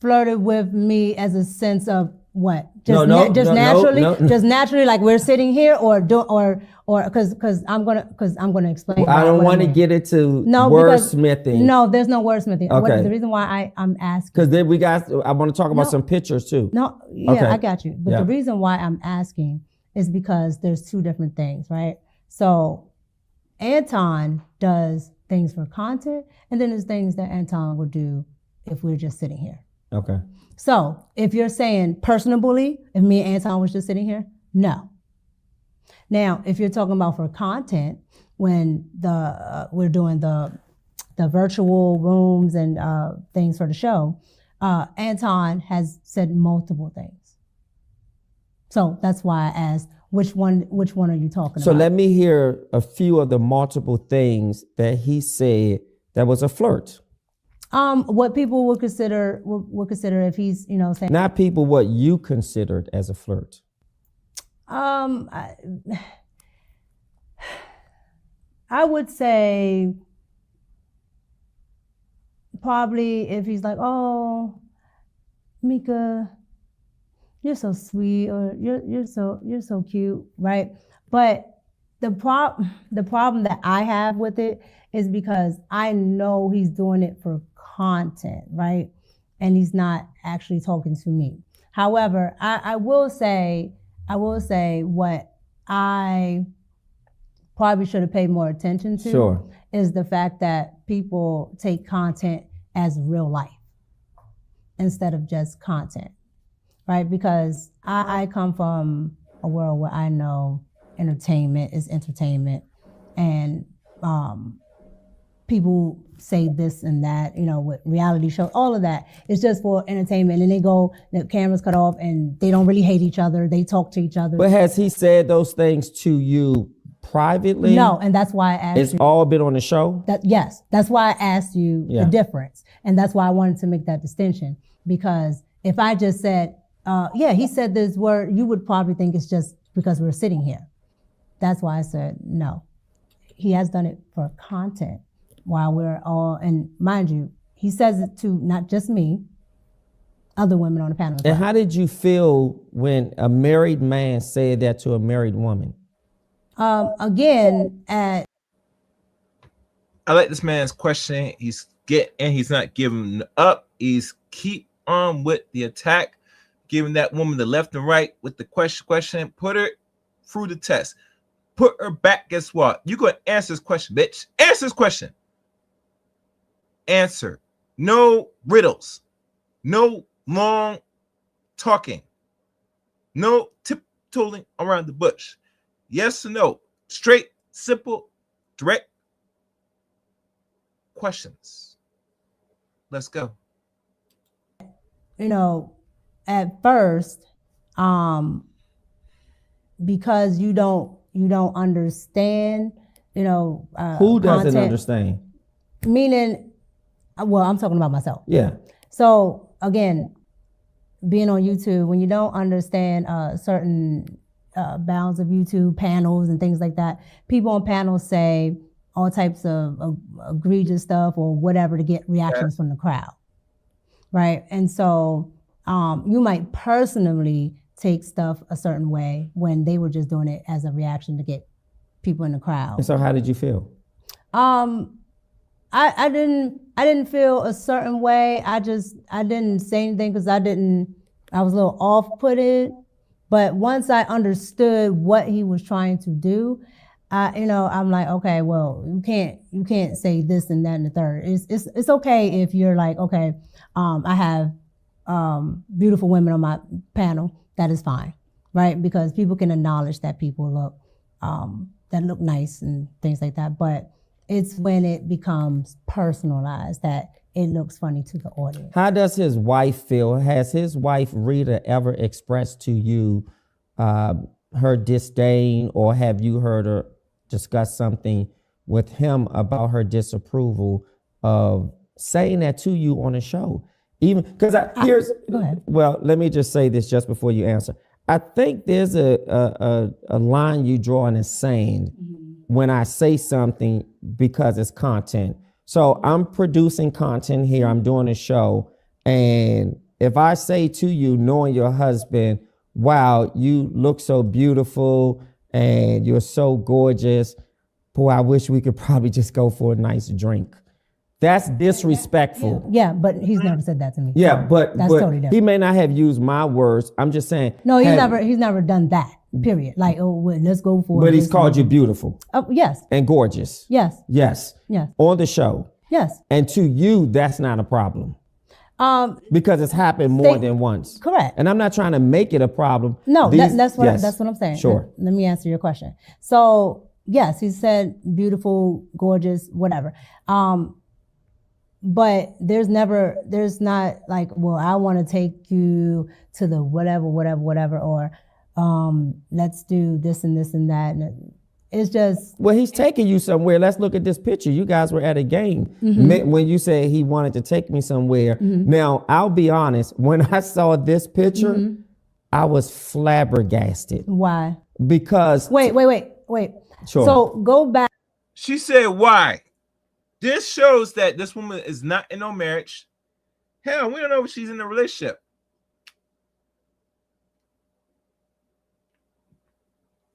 Flirted with me as a sense of what? Just naturally, like we're sitting here, or because I'm gonna explain. Well, I don't want to get into wordsmithing. No, there's no wordsmithing. Okay. The reason why I'm asking, because then I want to talk about some pictures too. No, yeah, okay. I got you. But the reason why I'm asking is because there's two different things, right? So Anton does things for content, and then there's things that Anton would do if we're just sitting here. Okay. So if you're saying personally, if me and Anton was just sitting here, no. Now, if you're talking about for content, when we're doing the virtual rooms and things for the show, Anton has said multiple things. So that's why I asked, which one are you talking about? So let me hear a few of the multiple things that he said that was a flirt. What people would consider if he's, saying. Not people, what you considered as a flirt. I would say probably if he's like, oh, Micca, you're so sweet, or you're so cute, right? But the problem that I have with it is because I know he's doing it for content, right? And he's not actually talking to me. However, I will say what I probably should have paid more attention to is the fact that people take content as real life instead of just content, right? Because I come from a world where I know entertainment is entertainment, and people say this and that, with reality shows, all of that is just for entertainment. And they go, the cameras cut off, and they don't really hate each other. They talk to each other. But has he said those things to you privately? No, and that's why I asked you. It's all been on the show? Yes, that's why I asked you the difference. And that's why I wanted to make that distinction. Because if I just said, he said this word, you would probably think it's just because we're sitting here. That's why I said no. He has done it for content. While we're all, and mind you, he says it to not just me, other women on the panel. And how did you feel when a married man said that to a married woman? I like this man's question. He's not giving up. He's keep on with the attack, giving that woman the left and right with the question. Put her through the test. Put her back. Guess what? You're going to answer this question, bitch. Answer this question. Answer. No riddles. No long talking. No tiptoeing around the bush. Yes or no. Straight, simple, direct questions. Let's go. At first, because you don't understand, who doesn't understand? Meaning, well, I'm talking about myself. Yeah. So again, being on YouTube, when you don't understand certain bounds of YouTube panels and things like that, people on panels say all types of egregious stuff or whatever to get reactions from the crowd, right? And so you might personally take stuff a certain way when they were just doing it as a reaction to get people in the crowd. And so how did you feel? I didn't feel a certain way. I didn't say anything because I didn't I was a little off-putted, but once I understood what he was trying to do, I'm like, okay, well, you can't say this and that and the third. It's okay if you're like, okay, I have beautiful women on my panel. That is fine, right? Because people can acknowledge that people look nice and things like that. But it's when it becomes personalized that it looks funny to the audience. How does his wife feel? Has his wife Rita ever expressed to you her disdain, or have you heard her discuss something with him about her disapproval of saying that to you on a show? Even because Go ahead. Well, let me just say this just before you answer. I think there's a line you draw in the sand when I say something because it's content. So I'm producing content here. I'm doing a show. And if I say to you, knowing your husband, wow, you look so beautiful and you're so gorgeous, boy, I wish we could probably just go for a nice drink. That's disrespectful. Yeah, but he's never said that to me. Yeah, but totally different. He may not have used my words. I'm just saying. No, he's never done that. Period. Like, oh, well, let's go for. But he's called you beautiful. Oh, yes. And gorgeous. Yes. Yes. Yes. On the show. Yes. And to you, that's not a problem. Because it's happened more than once. Correct. And I'm not trying to make it a problem. No, that's what I'm saying. Sure. Let me answer your question. So yes, he said beautiful, gorgeous, whatever. But there's not like, well, I want to take you to the whatever, or let's do this and this and that. And it's just. Well, he's taking you somewhere. Let's look at this picture. You guys were at a game when you said he wanted to take me somewhere. Now, I'll be honest. When I saw this picture, I was flabbergasted. Why? Because. Wait. Sure. So go back. She said, why? This shows that this woman is not in no marriage. Hell, we don't know if she's in a relationship.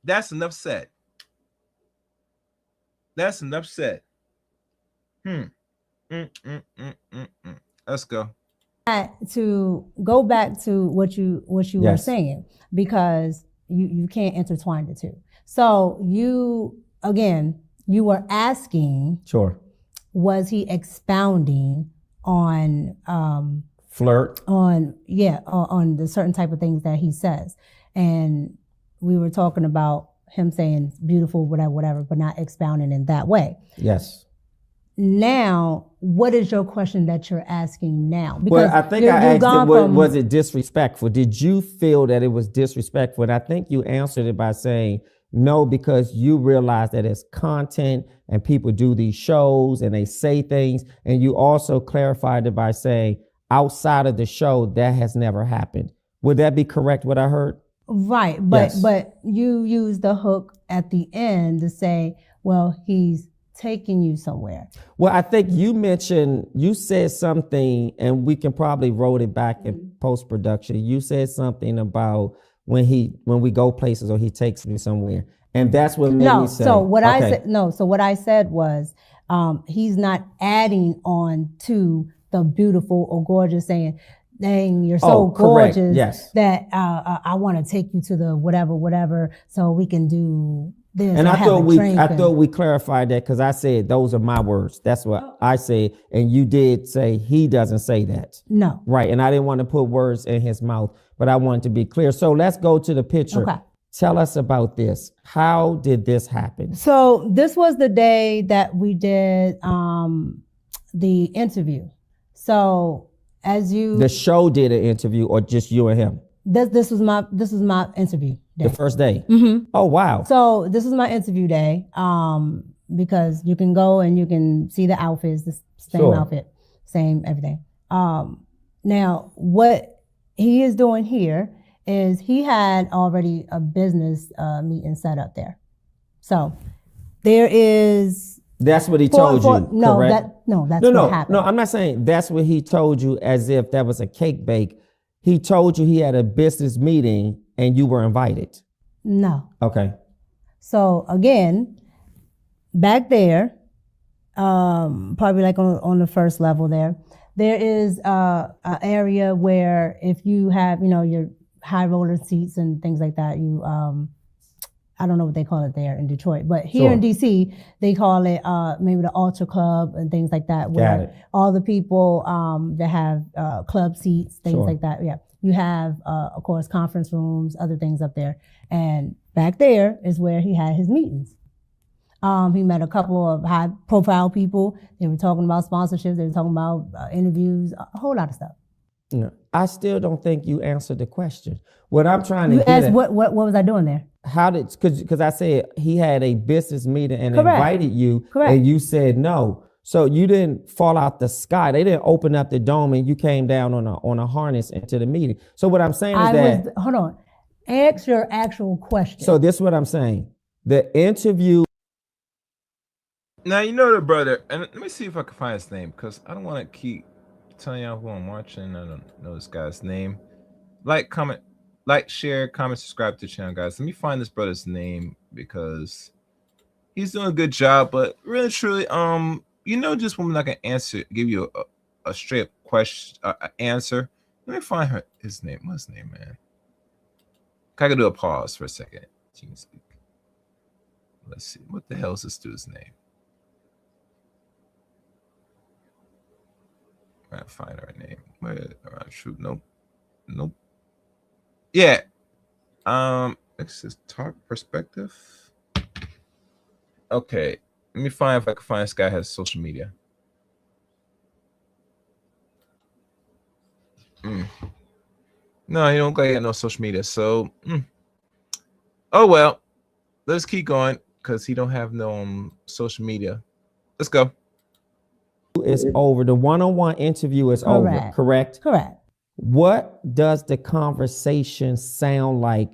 That's enough said. That's enough said. Let's go. To go back to what you Yes. were saying, because you can't intertwine the two. So you were asking, Sure. was he expounding on Flirt. on the certain type of things that he says? And we were talking about him saying beautiful, whatever, but not expounding in that way. Yes. Now, what is your question that you're asking now? Well, I think I asked it, was it disrespectful? Did you feel that it was disrespectful? And I think you answered it by saying no, because you realize that it's content and people do these shows and they say things. And you also clarified it by saying outside of the show, that has never happened. Would that be correct, what I heard? Right. But Yes. but you use the hook at the end to say, well, he's taking you somewhere. Well, I think you said something, and we can probably roll it back in post-production. You said something about when we go places or he takes me somewhere. And that's what made me say. So what I said was he's not adding on to the beautiful or gorgeous, saying, dang, you're so correct. gorgeous Yes. that I want to take you to the whatever, so we can do this. And or I have a drink thought we clarified that, because I said those are my words. That's what I said. And you did say he doesn't say that. No. Right. And I didn't want to put words in his mouth, but I wanted to be clear. So let's go to the picture. Okay. Tell us about this. How did this happen? So this was the day that we did the interview. So The show did an interview, or just you and him? this was my interview day. The first day? Mm-hmm. Oh, wow. So this is my interview day, because you can go and you can see the outfits, the same Sure. outfit, same everything. Now, what he is doing here is he had already a business meeting set up there. So there is. That's what he told you, No, correct? that's what happened. No, I'm not saying that's what he told you as if that was a cake bake. He told you he had a business meeting and you were invited. No. Okay. So again, back there, probably like on the first level there, there is a area where if you have, your high roller seats and things like that, you I don't know what they call it there in Detroit, but here in DC, they call it maybe the Ultra Club and things like that, where all the people that have club seats, things like that. Yeah, you have, of course, conference rooms, other things up there. And back there is where he had his meetings. He met a couple of high profile people. They were talking about sponsorships. They were talking about interviews, a whole lot of stuff. No, I still don't think you answered the question. What I'm trying to get at, what was I doing there? How did, because I said he had a business meeting and invited you, and you said no. So you didn't fall out the sky. They didn't open up the dome and you came down on a harness into the meeting. So what I'm saying is hold on, ask your actual question. So this is what I'm saying. The interview. Now you know the brother, and let me see if I can find his name, because I don't want to keep telling y'all who I'm watching. I don't know this guy's name. Like, comment, share, comment, subscribe to the channel, guys. Let me find this brother's name because he's doing a good job. But really, truly, this woman not gonna give you a straight question, answer. Let me find his name. What's his name, man? I gotta do a pause for a second. TeamSpeak. Let's see. What the hell is this dude's name? I'm gonna find our name. Shoot, nope. Yeah. This is talk perspective. Okay, let me find if I can find this guy has social media. No, he don't got no social media. So, oh well. Let's keep going because he don't have no social media. Let's go. Is over. The one-on-one interview is over. Correct. What does the conversation sound like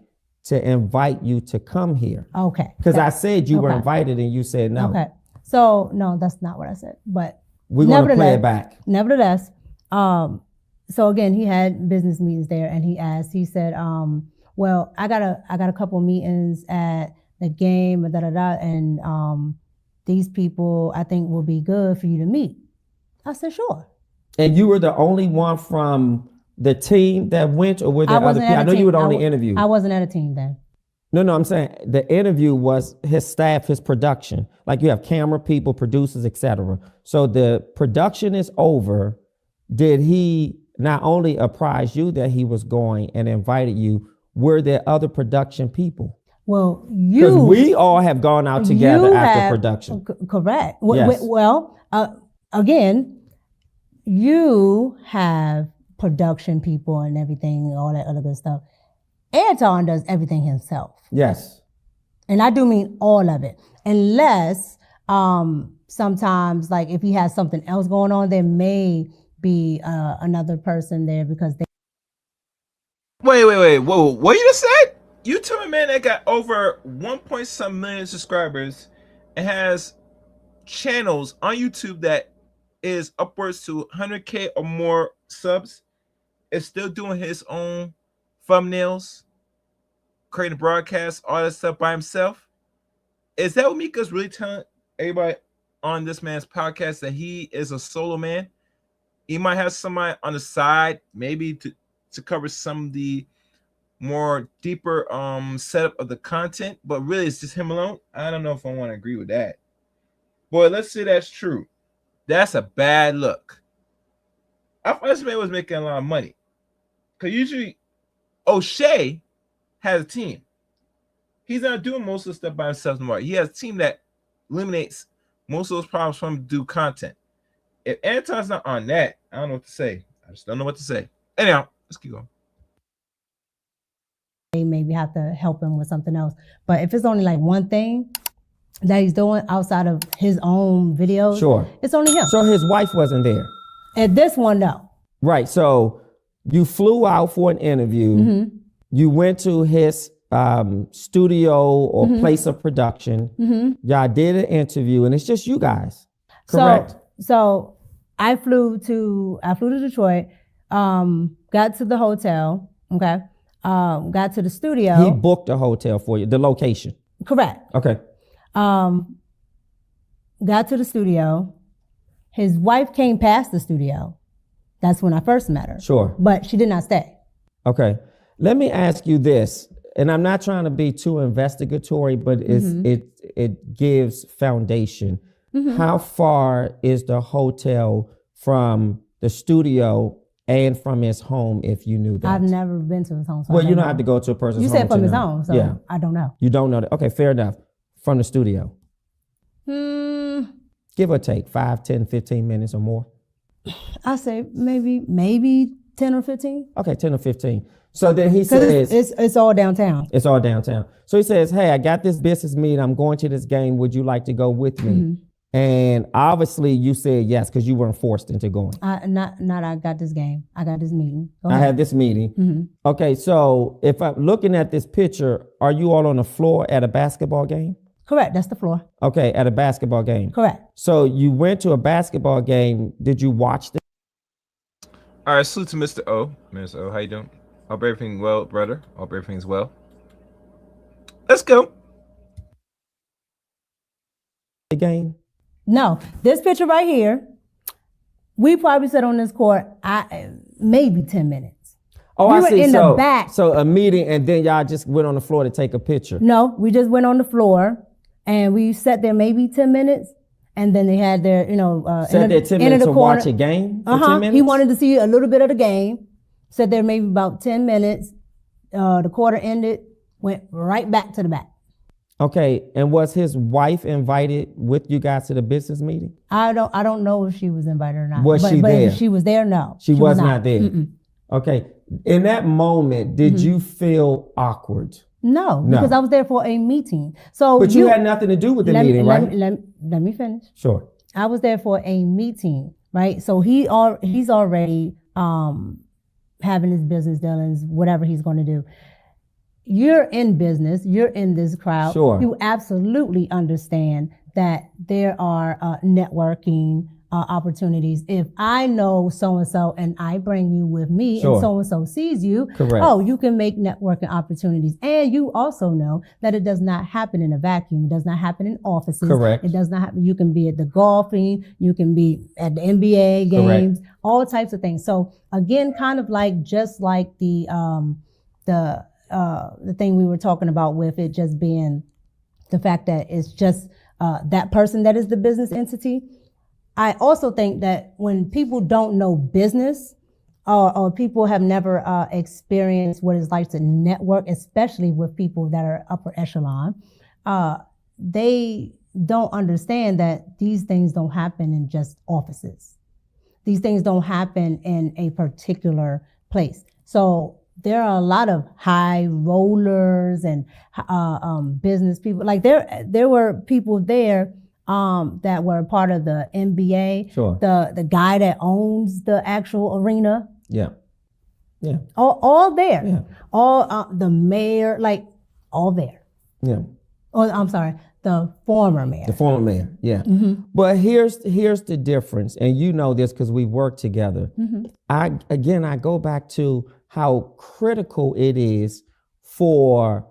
to invite you to come here? Okay. Because I said you were invited and you said no. Okay. So no, that's not what I said. But we're gonna play it back. Nevertheless, so again, he had business meetings there, and he said, well, I got a couple meetings at the game, and these people I think will be good for you to meet. I said, sure. And you were the only one from the team that went, or were there other people? I know you were on the interview. I wasn't at a team then. No, I'm saying the interview was his staff, his production. Like you have camera people, producers, etc. So the production is over. Did he not only apprise you that he was going and invited you, were there other production people? Well, because we all have gone out together after production. Correct. Yes. Well, again, you have production people and everything, all that other good stuff. Anton does everything himself. Yes. And I do mean all of it. Unless sometimes, like if he has something else going on, there may be another person there because they. Wait. Whoa. What you just said? You tell me, man, that got over 1.some million subscribers and has channels on YouTube that is upwards to 100K or more subs, is still doing his own thumbnails, creating broadcasts, all that stuff by himself. Is that what Micca's really telling everybody on this man's podcast, that he is a solo man? He might have somebody on the side, maybe to cover some of the more deeper setup of the content, but really it's just him alone. I don't know if I want to agree with that. Boy, let's say that's true. That's a bad look. I thought this man was making a lot of money. Because usually O'Shea has a team. He's not doing most of the stuff by himself anymore. He has a team that eliminates most of those problems for him to do content. If Anton's not on that, I don't know what to say. I just don't know what to say. Anyhow, let's keep going. They maybe have to help him with something else. But if it's only like one thing that he's doing outside of his own videos, sure, it's only him. So his wife wasn't there. At this one, no. Right. So you flew out for an interview. Mm-hmm. You went to his studio or place of production. Mm-hmm. Y'all did an interview, and it's just you guys. Correct. So I flew to Detroit. Got to the hotel. Okay. Got to the studio. He booked a hotel for you, the location. Correct. Okay. Got to the studio. His wife came past the studio. That's when I first met her. Sure. But she did not stay. Okay. Let me ask you this, and I'm not trying to be too investigatory, but it gives foundation. How far is the hotel from the studio and from his home, if you knew that? I've never been to his home. So well, you don't have to go to a person's home. You said from to his know. home, so yeah. I don't know. You don't know that. Okay, fair enough. From the studio. Give or take 5, 10, 15 minutes or more. I say maybe 10 or 15. Okay, 10 or 15. So then he says, it's all downtown. It's all downtown. So he says, hey, I got this business meeting. I'm going to this game. Would you like to go with me? And obviously you said yes, because you weren't forced into going. I got this game. I got this meeting. I had this meeting. Okay, so if I'm looking at this picture, are you all on the floor at a basketball game? Correct, that's the floor. Okay, at a basketball game. Correct. So you went to a basketball game. Did you watch this? All right, salute to Mr. O. Mr. O, how you doing? Hope everything well, brother. Hope everything's well. Let's go. The game? No, this picture right here, we probably sat on this court maybe 10 minutes. Oh, we I were see. in the back. So a meeting, and then y'all just went on the floor to take a picture. No, we just went on the floor, and we sat there maybe 10 minutes, and then they had their, sat there 10 minutes to watch a game for 10 minutes? He wanted to see a little bit of the game. Sat there maybe about 10 minutes. The quarter ended, went right back to the back. Okay, and was his wife invited with you guys to the business meeting? I don't know if she was invited or not. Was she but there? If she was there, no. She was not there. Mm-mm. Okay, in that moment, did you feel awkward? No, because I was there for a meeting. So, but you had nothing to do with the meeting, right? Let me finish. Sure. I was there for a meeting, right? So he's already having his business dealings, whatever he's going to do. You're in business, you're in this crowd. Sure. You absolutely understand that there are networking opportunities. If I know so-and-so and I bring you with me Sure. and so-and-so sees you, Correct. oh, you can make networking opportunities. And you also know that it does not happen in a vacuum. It does not happen in offices. Correct. It does not happen. You can be at the golfing, you can be at the NBA games, all types of things. So again, kind of like just like the thing we were talking about with it just being the fact that it's just that person that is the business entity. I also think that when people don't know business or people have never experienced what it's like to network, especially with people that are upper echelon, they don't understand that these things don't happen in just offices. These things don't happen in a particular place. So there are a lot of high rollers and business people. Like there were people there that were part of the NBA. Sure. The guy that owns the actual arena. Yeah. Yeah. All there. Yeah. All the mayor, like all there. Yeah. Oh, I'm sorry, the former mayor. The former mayor, yeah. But here's the difference, and you know this because we've worked together. I go back to how critical it is for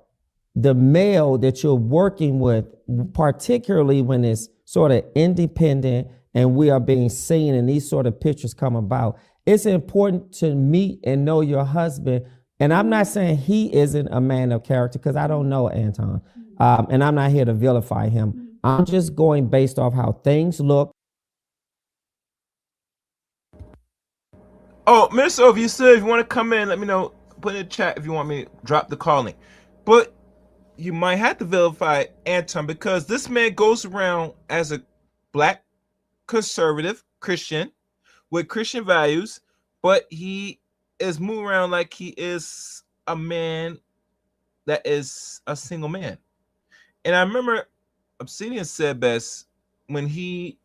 the male that you're working with, particularly when it's sort of independent and we are being seen and these sort of pictures come about. It's important to meet and know your husband. And I'm not saying he isn't a man of character because I don't know Anton. And I'm not here to vilify him. I'm just going based off how things look. Oh, Mr. O, if you want to come in, let me know. Put in the chat if you want me to drop the calling. But you might have to vilify Anton because this man goes around as a black conservative Christian with Christian values, but he is moving around like he is a man that is a single man. And I remember Obsidian said best when he,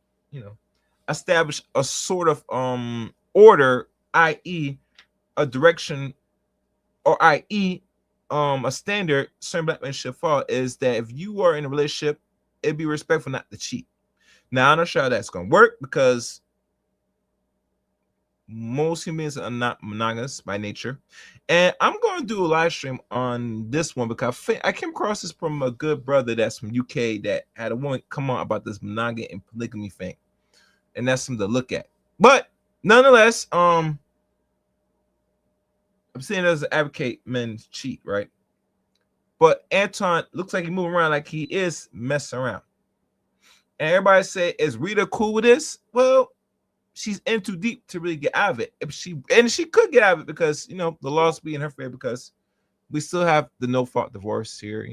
established a sort of order, i.e. a direction, or i.e. a standard certain black men should follow, is that if you are in a relationship, it'd be respectful not to cheat. Now, I'm not sure how that's going to work because most humans are not monogamous by nature. And I'm going to do a live stream on this one because I came across this from a good brother that's from UK that had a woman come on about this monogamy and polygamy thing. And that's something to look at. But nonetheless, I'm saying as an advocate men cheat, right? But Anton looks like he's moving around like he is messing around. And everybody say, is Rita cool with this? Well, she's in too deep to really get out of it. If she could get out of it because the laws be in her favor because we still have the no fault divorce here,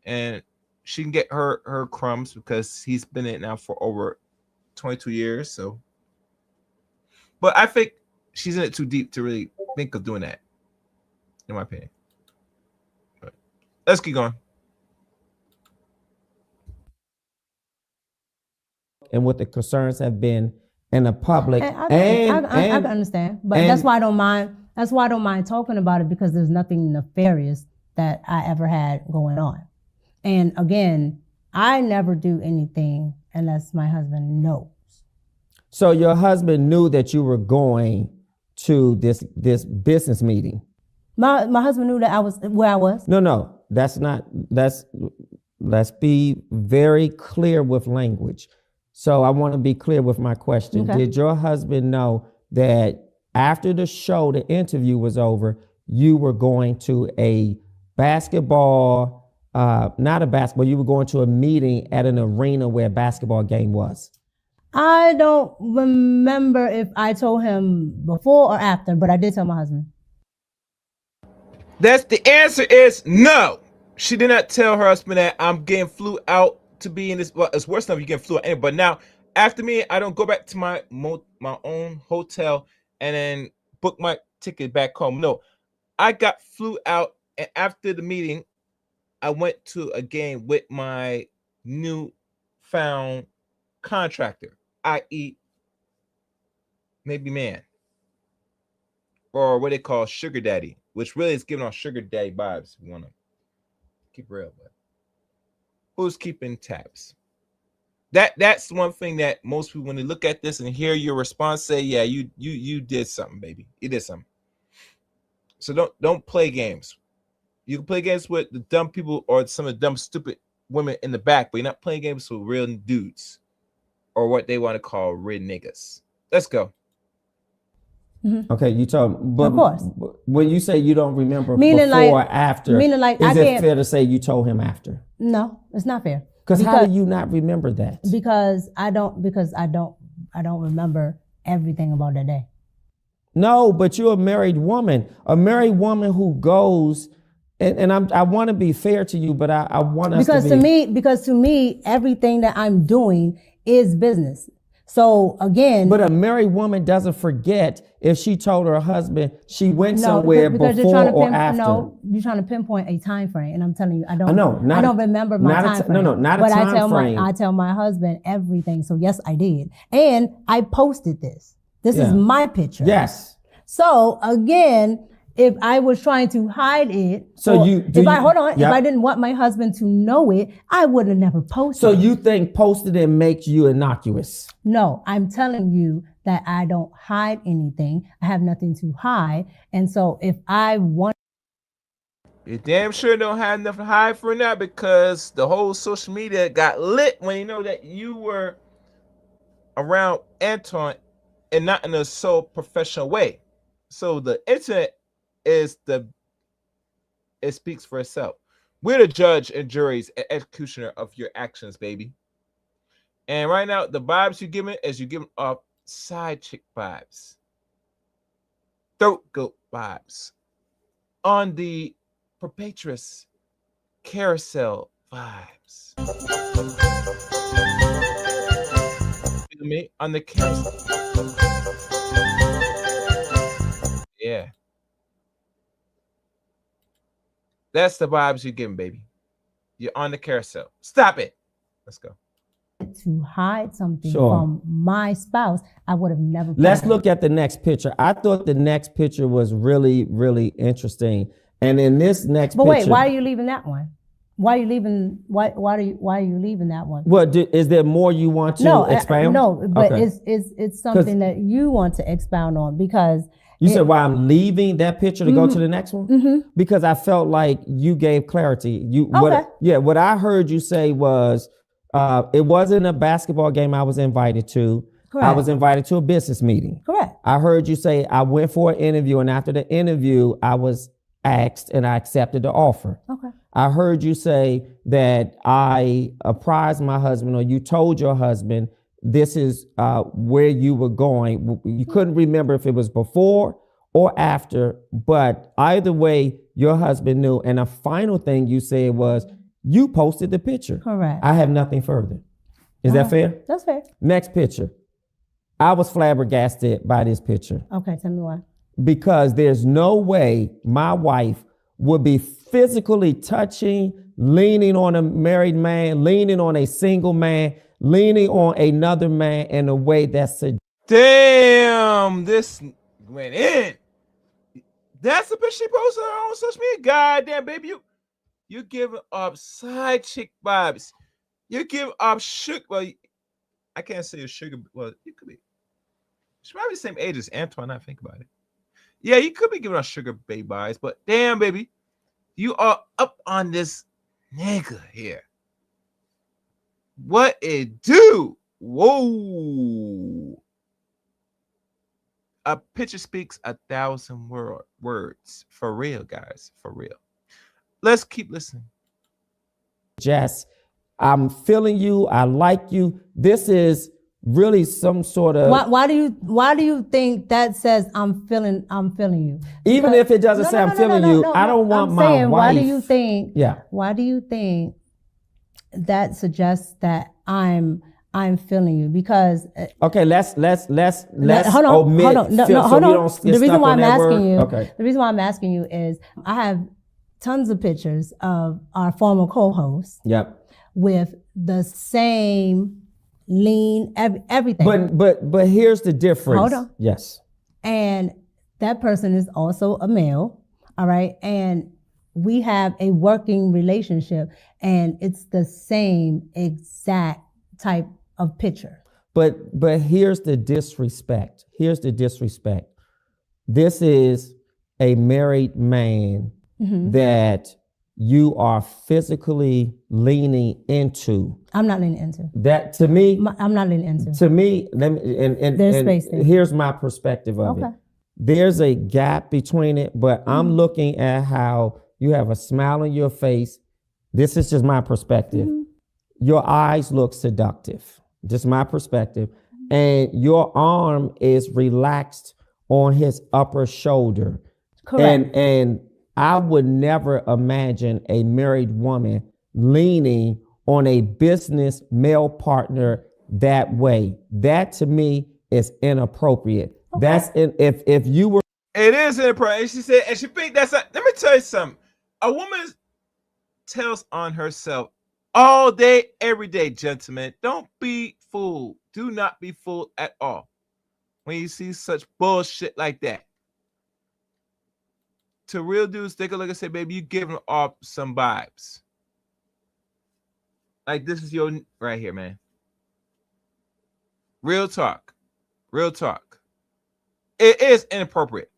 and she can get her crumbs because he's been in it now for over 22 years. So, but I think she's in it too deep to really think of doing that, in my opinion. But let's keep going. And what the concerns have been in the public, I can understand, but that's why I don't mind. That's why I don't mind talking about it because there's nothing nefarious that I ever had going on. And again, I never do anything unless my husband knows. So your husband knew that you were going to this business meeting. My husband knew that I was where I was. No, that's not. Let's be very clear with language. So I want to be clear with my question. Okay. Did your husband know that after the show, the interview was over, you were going to a basketball, not a basketball, you were going to a meeting at an arena where a basketball game was? I don't remember if I told him before or after, but I did tell my husband. That's the answer is no. She did not tell her husband that I'm getting flew out to be in this. Well, it's worse than you get flew out anyway. But now, after me, I don't go back to my own hotel and then book my ticket back home. No, I got flew out, and after the meeting, I went to a game with my new found contractor, i.e., maybe man, or what they call sugar daddy, which really is giving off sugar daddy vibes. If you want to keep real, but who's keeping tabs? That's one thing that most people, when they look at this and hear your response, say, yeah, you did something, baby. You did something. So don't play games. You can play games with the dumb people or some of the dumb, stupid women in the back, but you're not playing games with real dudes or what they want to call real niggas. Let's go. Mm-hmm. Okay, you told, but of course. When you say you don't remember meaning before like, or after, meaning like is it fair to say you told him after? No, it's not fair. Because how do you not remember that? Because I don't remember everything about that day. No, but you're a married woman who goes, and I want to be fair to you, but I want us because to me, everything that I'm doing is business. So again, but a married woman doesn't forget if she told her husband she went somewhere because before or after. No, you're trying to pinpoint a time frame, and I'm telling you, I don't remember my time frame. Not a time frame. I tell my husband everything. So yes, I did, and I posted this. This is my picture. Yes. So again, if I was trying to hide it, if I didn't want my husband to know it, I would have never posted it. So you think posting it makes you innocuous? No, I'm telling you that I don't hide anything. I have nothing to hide. And so if I want... You damn sure don't have enough to hide for now because the whole social media got lit when you know that you were around Anton and not in a so professional way. So the internet it speaks for itself. We're the judge and juries and executioner of your actions, baby. And right now, the vibes you're giving is you're giving off side chick vibes, throat goat vibes, on the perpetuous carousel vibes. Feel me? On the carousel. Yeah. That's the vibes you're giving, baby. You're on the carousel. Stop it. Let's go. To hide something from my spouse, I would have never. Let's look at the next picture. I thought the next picture was really, really interesting. And in this next picture. But wait, why are you leaving that one? Why are you leaving? Why are you leaving that one? What is there more you want to expound? No, but okay. It's something that you want to expound on because. You said why I'm leaving that picture to go to the next one? Mm-hmm. Because I felt like you gave clarity. What I heard you say was it wasn't a basketball game I was invited to. Correct. I was invited to a business meeting. Correct. I heard you say I went for an interview, and after the interview, I was asked and I accepted the offer. Okay. I heard you say that I apprised my husband, or you told your husband this is where you were going. You couldn't remember if it was before or after, but either way, your husband knew. And the final thing you said was you posted the picture. Correct. I have nothing further. Is that fair? That's fair. Next picture. I was flabbergasted by this picture Okay, tell me why. because there's no way my wife would be physically touching, leaning on a married man, leaning on a single man, leaning on another man in a way that's Damn, this went in. That's the picture she posted on social media. Goddamn, baby, you giving up side chick vibes. You give up sugar. Well, I can't say a sugar. Well, you could be. She's probably the same age as Antoine. I think about it. Yeah, you could be giving us sugar baby vibes, but damn, baby, you are up on this nigga here. What it do? Whoa. A picture speaks 1,000 words. For real, guys. For real. Let's keep listening. Jess, I'm feeling you. I like you. This is really some sort of. Why do you think that says I'm feeling you? Even if it doesn't say I'm feeling you, I don't want I'm my saying, wife. Why do you think? Yeah. Why do you think that suggests that I'm feeling you? Because Okay, let's hold on, omit hold on, no, feel, no, so hold we on. don't The get reason stuck why on I'm that word. asking you, Okay. the reason why I'm asking you is I have tons of pictures of our former co-hosts Yep. with the same lean everything. But here's the difference. Hold on. Yes. And that person is also a male, all right? And we have a working relationship, and it's the same exact type of picture. But here's the disrespect. Here's the disrespect. This is a married man that you are physically leaning into. I'm not leaning into. That to me, I'm not leaning into. to me, let me, and There's space there. here's my perspective of it. Okay. There's a gap between it, but I'm looking at how you have a smile on your face. This is just my perspective. Your eyes look seductive. Just my perspective. And your arm is relaxed on his upper shoulder. Correct. And I would never imagine a married woman leaning on a business male partner that way. That to me is inappropriate. Okay. That's if you were. It is inappropriate. She said, and she think that's let me tell you something. A woman tells on herself all day, every day, gentlemen. Don't be fooled. Do not be fooled at all when you see such bullshit like that. To real dudes, take a look and say, baby, you giving off some vibes. Like this is your right here, man. Real talk. Real talk. It is inappropriate.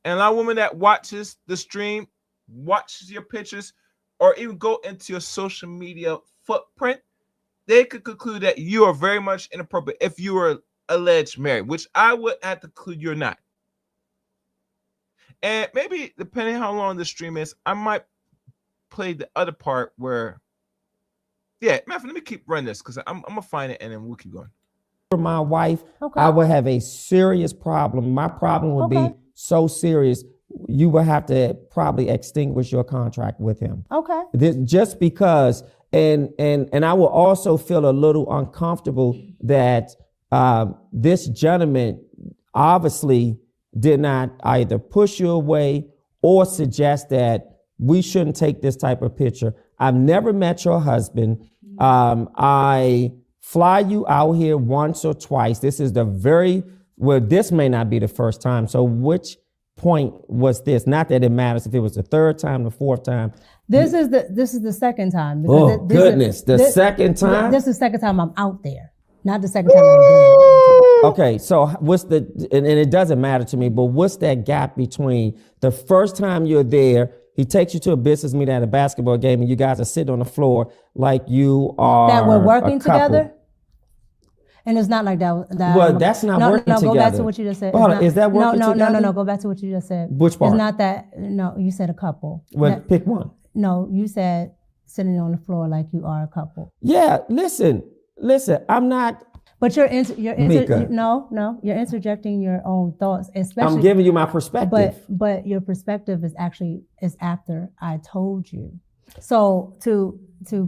And a lot of women that watches the stream, watches your pictures, or even go into your social media footprint, they could conclude that you are very much inappropriate if you were alleged married, which I would have to conclude you're not. And maybe depending how long the stream is, I might play the other part where, yeah, Matthew, let me keep running this because I'm gonna find it and then we'll keep going. For my wife, Okay. I would have a serious problem. My problem would be so serious, you would have to probably extinguish your contract with him. Okay. This, just because, and I will also feel a little uncomfortable that this gentleman obviously did not either push you away or suggest that we shouldn't take this type of picture. I've never met your husband. I fly you out here once or twice. This is this may not be the first time. So which point was this? Not that it matters if it was the third time, the fourth time. This is the second time. Oh, goodness. The second time? This is the second time I'm out there. Not the second time I'm doing it. Okay, so what's and it doesn't matter to me, but what's that gap between the first time you're there, he takes you to a business meeting at a basketball game, and you guys are sitting on the floor like you are That we're working a couple. together? And it's not like that. Well, that's not working No, go back together. to what you just said. Hold It's on, not- is that working no, together? Go back to what you just said. Which part? It's not that. No, you said a couple. Well, That- pick one. no, you said sitting on the floor like you are a couple. Yeah, listen. I'm not. But you're Micca. you're interjecting your own thoughts, especially. I'm giving you my perspective. But your perspective is after I told you. So to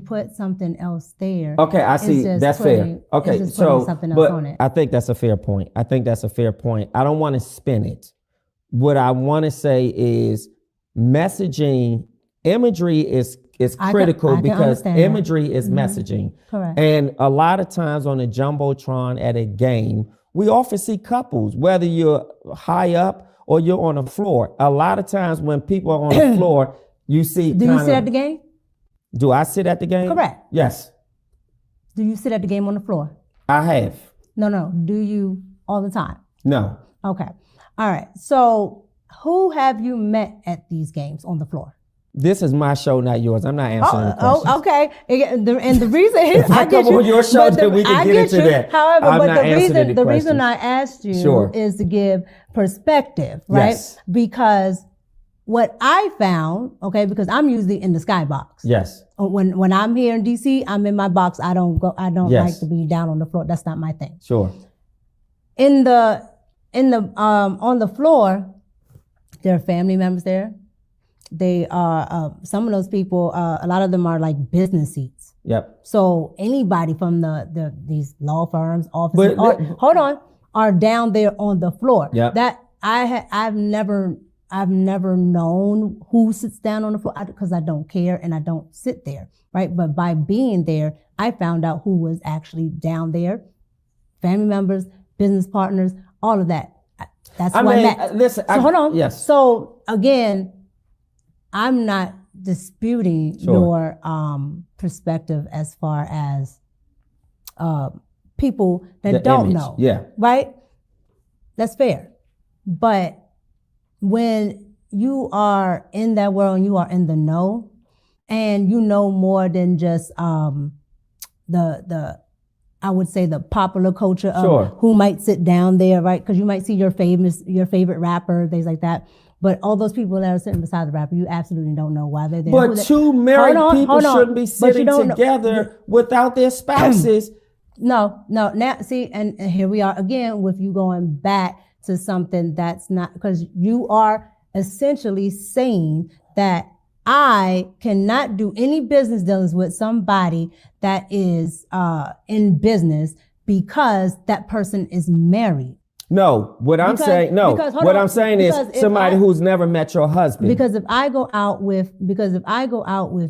put something else there. Okay, I see. is just That's putting- fair. Okay, is just putting so something else but on it. I think that's a fair point. I don't want to spin it. What I want to say is messaging imagery is critical I can because understand that. imagery is messaging. Correct. And a lot of times on a jumbotron at a game, we often see couples, whether you're high up or you're on the floor. A lot of times when people are on the floor, you see. Do you sit at the game? Do I sit at the game? Correct. Yes, Do you sit at the game on the floor? I have. No. Do you all the time? No. Okay. All right. So who have you met at these games on the floor? This is my show, not yours. I'm not answering the questions. Okay. And the reason If I get come on your show, but then we can I get into you. that. However, I'm but not answering any the reason questions. I asked you Sure. is to give perspective, right? Yes. Because what I found, okay, because I'm usually in the skybox. Yes. When I'm here in DC, I'm in my box. I don't Yes. like to be down on the floor. That's not my thing. Sure. In the on the floor, there are family members there. They are some of those people. A lot of them are like business seats. Yep. So anybody from these law firms, offices, are down there on the floor. Yep. That I've never known who sits down on the floor because I don't care and I don't sit there, right? But by being there, I found out who was actually down there, family members, business partners, all of that. That's who I met. Listen. So hold on. Yes. So again, I'm not disputing Sure. your perspective as far as people that The don't image. know. Yeah. Right? That's fair. But when you are in that world and you are in the know and you know more than just the I would say the popular culture of Sure. who might sit down there, right? Because you might see your favorite rapper, things like that. But all those people that are sitting beside the rapper, you absolutely don't know why they're there. But two married people shouldn't be But you sitting don't know- together without their spouses. No. Now, see, and here we are again with you going back to something that's not, because you are essentially saying that I cannot do any business dealings with somebody that is in business because that person is married. No, what I'm Because- saying, no. because- hold What on, I'm saying because is if somebody I- who's never met your husband. Because if I go out with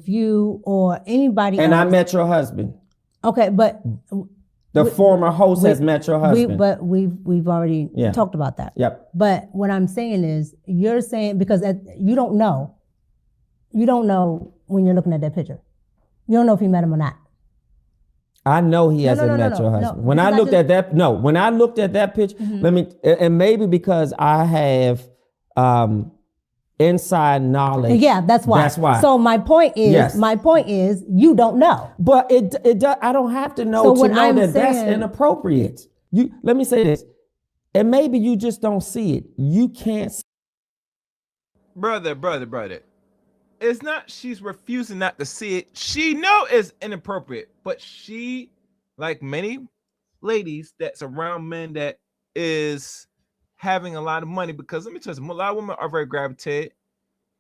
you or anybody and I else, met your husband. okay, but The former host has met your husband. we've already Yeah. talked about that. Yep. But what I'm saying is, you're saying because you don't know when you're looking at that picture. You don't know if you met him or not. I know he hasn't met your husband. When I because looked at that picture, let me, and maybe because I have inside knowledge. Yeah, that's why. That's why. So my point is, you don't know. But it does, I don't have to know So to what know I'm that that's saying- inappropriate. Let me say this, and maybe you just don't see it. You can't. brother. It's not she's refusing not to see it. She know it's inappropriate, but she, like many ladies that's around men that is having a lot of money, because let me tell you, a lot of women are very gravitated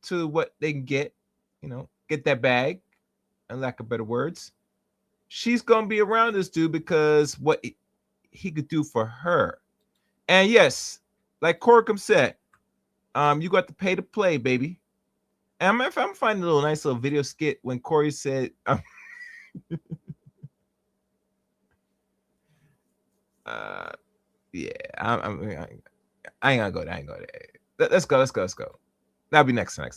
to what they can get, get that bag, and lack of better words. She's gonna be around this dude because what he could do for her. And yes, like Corkum said, you got to pay to play, baby. And if I'm finding a little nice little video skit when Corey said, yeah, I ain't gonna go there. Let's go. That'll be next time.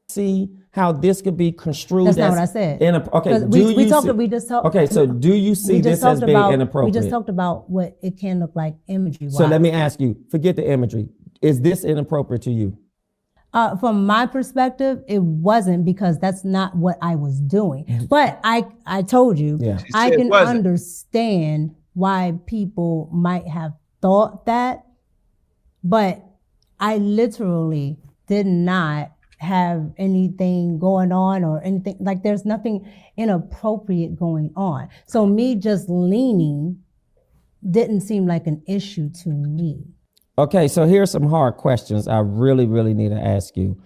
See how this could be construed. That's not what I said. Okay, 'Cause we just talked. Okay, so do you see this as being inappropriate? We just talked about what it can look like imagery. So let me ask you, forget the imagery. Is this inappropriate to you? From my perspective, it wasn't, because that's not what I was doing. But I told you, Yeah. I said can wasn't. understand why people might have thought that, but I literally did not have anything going on or anything, like there's nothing inappropriate going on. So me just leaning didn't seem like an issue to me. Okay, so here's some hard questions I really, really need to ask you.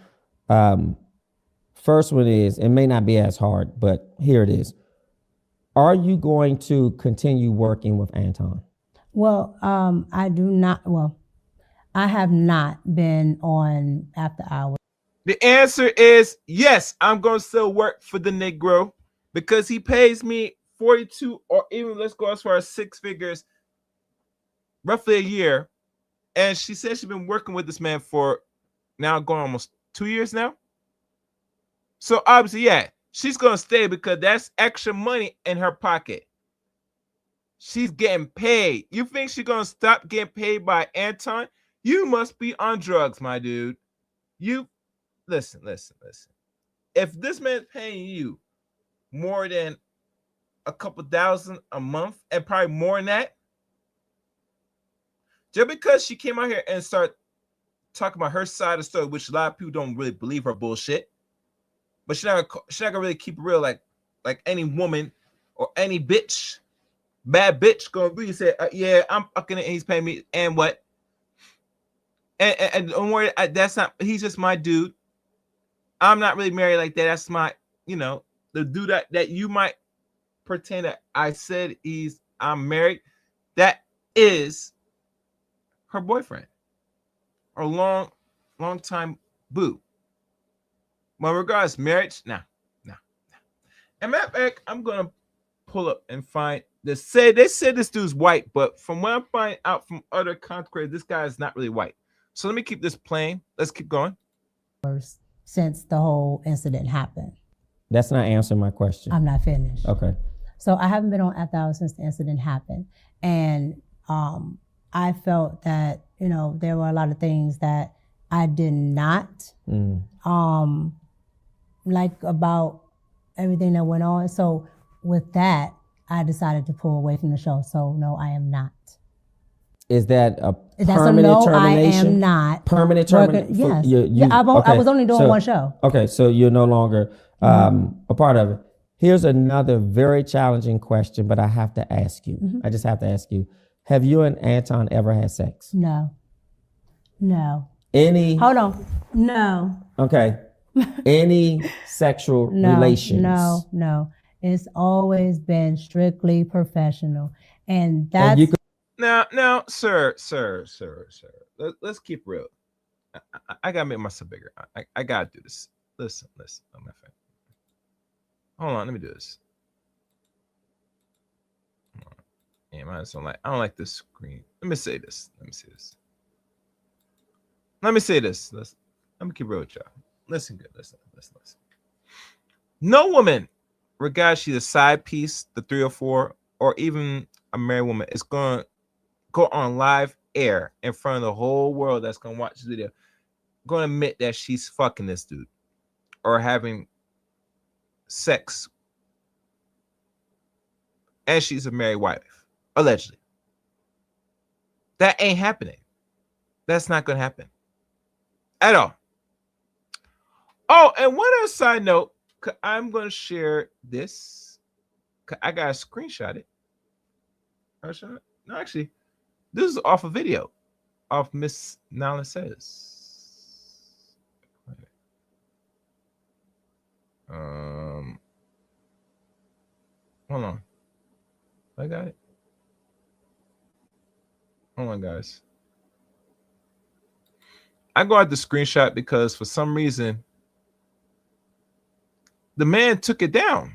First one is, it may not be as hard, but here it is. Are you going to continue working with Anton? Well, I do not. Well, I have not been on after hours. The answer is yes. I'm going to still work for the Negro because he pays me 42, or even let's go as far as 6 figures, roughly a year. And she said she's been working with this man for now going almost 2 years now. So obviously, yeah, she's going to stay because that's extra money in her pocket. She's getting paid. You think she's going to stop getting paid by Anton? You must be on drugs, my dude. You listen. If this man's paying you more than a couple thousand a month, and probably more than that, just because she came out here and started talking about her side of the story, which a lot of people don't really believe her bullshit, but she's not gonna really keep it real like any woman or any bitch, bad bitch gonna really say, yeah, I'm fucking it and he's paying me, and what? And don't worry, that's not, he's just my dude. I'm not really married like that. That's my, the dude that you might pretend that I said I'm married. That is her boyfriend or long time boo. Well, regards marriage, nah. And matter of fact, I'm gonna pull up and find this. They said this dude's white, but from what I'm finding out from other content creators, this guy is not really white. So let me keep this playing. Let's keep going. Since the whole incident happened. That's not answering my question. I'm not finished. Okay. So I haven't been on after hours since the incident happened. And I felt that, there were a lot of things that I did not like about everything that went on. So with that, I decided to pull away from the show. So no, I am not. Is that a That's permanent a no, termination? I am not. Permanent termination? Yes. I was only doing one show. Okay, so you're no longer a part of it. Here's another very challenging question, but I have to ask you. I just have to ask you. Have you and Anton ever had sex? No. Any? Hold on. No. Okay. Any sexual relations? No. It's always been strictly professional. And that's... Now, sir. Let's keep real. I gotta make myself bigger. I gotta do this. Listen, oh, my friend. Hold on, let me do this. Yeah, I don't like this screen. Let me say this. Let me keep real with y'all. Listen good. Listen. No woman, regardless she's a side piece, the 304, or even a married woman, is going to go on live air in front of the whole world that's going to watch this video, going to admit that she's fucking this dude or having sex, and she's a married wife, allegedly. That ain't happening. That's not going to happen at all. Oh, and one other side note, I'm going to share this. I got to screenshot it. No, actually, this is off a video of Miss Nala Says. Hold on. I got it. Hold on, guys. I go out the screenshot because for some reason the man took it down.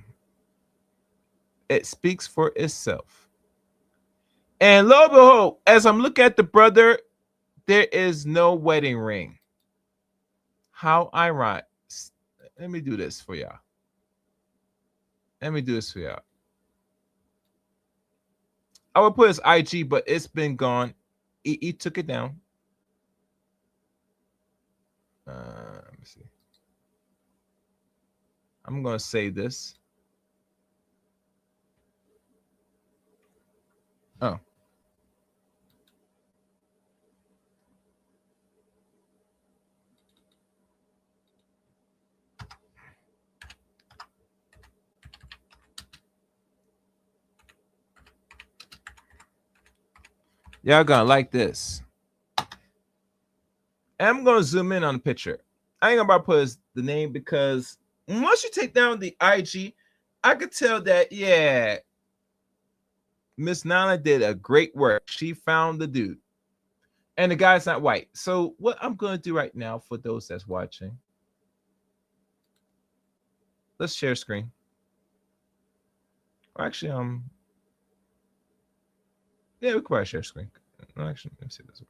It speaks for itself. And lo and behold, as I'm looking at the brother, there is no wedding ring. How ironic. Let me do this for y'all. I would put his IG, but it's been gone. He took it down. Let me see. I'm going to save this. Oh. Y'all gonna like this. I'm gonna zoom in on the picture. I ain't gonna put the name because once you take down the IG, I could tell that Miss Nana did a great work. She found the dude, and the guy's not white. So what I'm gonna do right now for those that's watching, let's share screen. Or actually, yeah, we can probably share screen. No, actually, let me see this.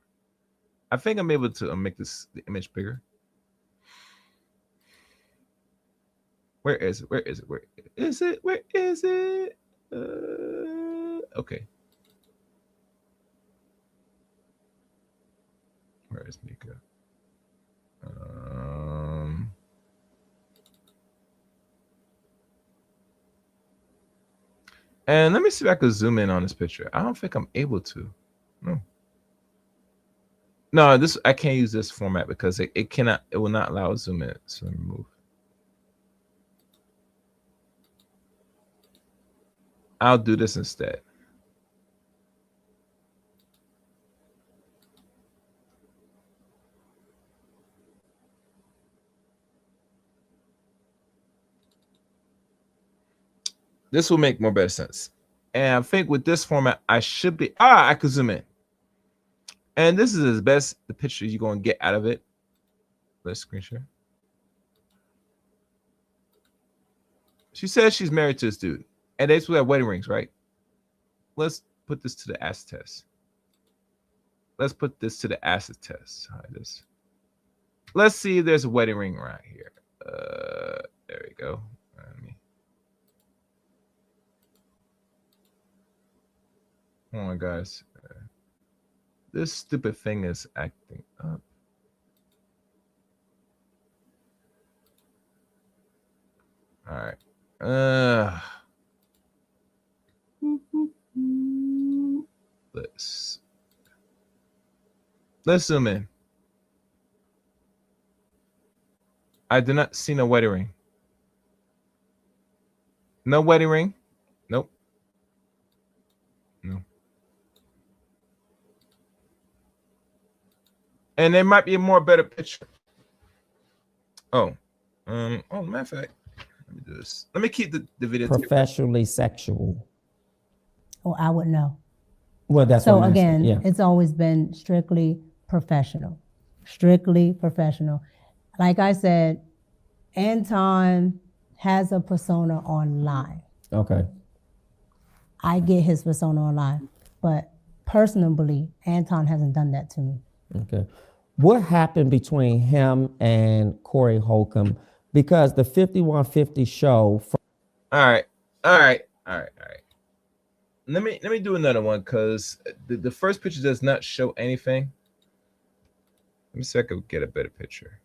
I think I'm able to make the image bigger. Where is it? Where is it? Where is it? Where is it? Okay. Where is Micca? And let me see if I can zoom in on this picture. I don't think I'm able to. No, this I can't use this format because it cannot. It will not allow zoom in. So let me move. I'll do this instead. This will make more better sense. And I think with this format, I should be. I could zoom in. And this is as best the picture you're going to get out of it. Let's screen share. She says she's married to this dude. And they still have wedding rings, right? Let's put this to the acid test. Let's put this to the acid test. Let's see if there's a wedding ring right here. There we go. Hold on, guys. This stupid thing is acting up. All right. Let's zoom in. I do not see no wedding ring. No wedding ring. Nope. No. And there might be a more better picture. Oh, matter of fact, let me do this. Let me keep the video. Professionally sexual. Oh, I would know. Well, that's so what I'm again, asking. Yeah. It's always been strictly professional. Strictly professional. Like I said, Anton has a persona online. Okay. I get his persona online, but personally, Anton hasn't done that to me. Okay. What happened between him and Corey Holcomb? Because the 5150 show. All right. Let me do another one because the first picture does not show anything. Let me see if I could get a better picture.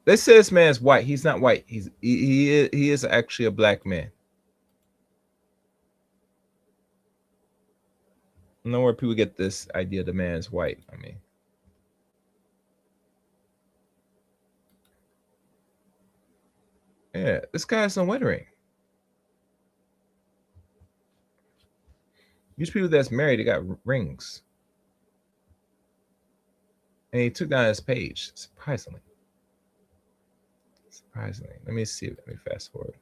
They say this man's white. He's not white. He is actually a black man. I don't know where people get this idea the man's white. I mean, yeah, this guy has no wedding ring. These people that's married, they got rings. And he took down his page, surprisingly. Let me see. Let me fast forward.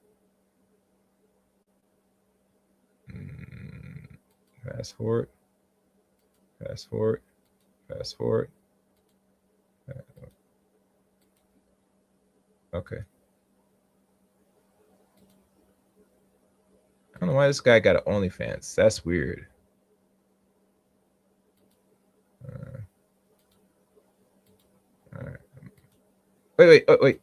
Fast forward. Okay. I don't know why this guy got an OnlyFans. That's weird. All right. Wait.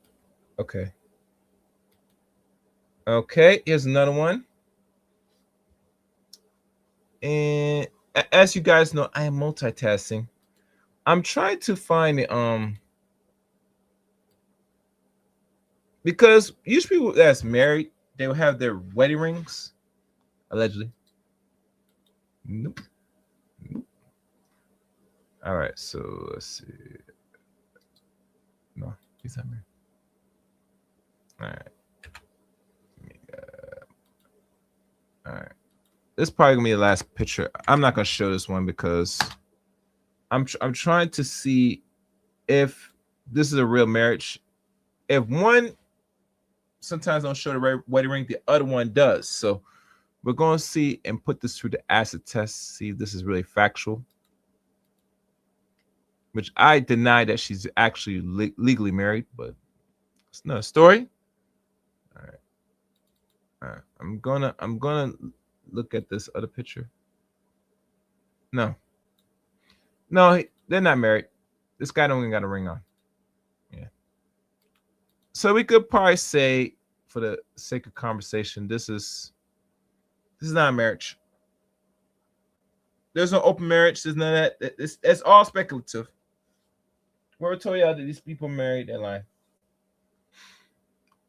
Okay, here's another one. And as you guys know, I am multitasking. I'm trying to find the because usually people that's married, they will have their wedding rings allegedly. Nope. All right, so let's see. No, he's not married. All right. All right. This is probably gonna be the last picture. I'm not gonna show this one because I'm trying to see if this is a real marriage. If one sometimes don't show the wedding ring, the other one does. So we're gonna see and put this through the acid test, see if this is really factual. Which I deny that she's actually legally married, but it's another story. All right. All right. I'm gonna look at this other picture. No, they're not married. This guy don't even got a ring on. Yeah. So we could probably say, for the sake of conversation, this is not a marriage. There's no open marriage. There's none of that. It's all speculative. Whoever told y'all that these people married, they're lying.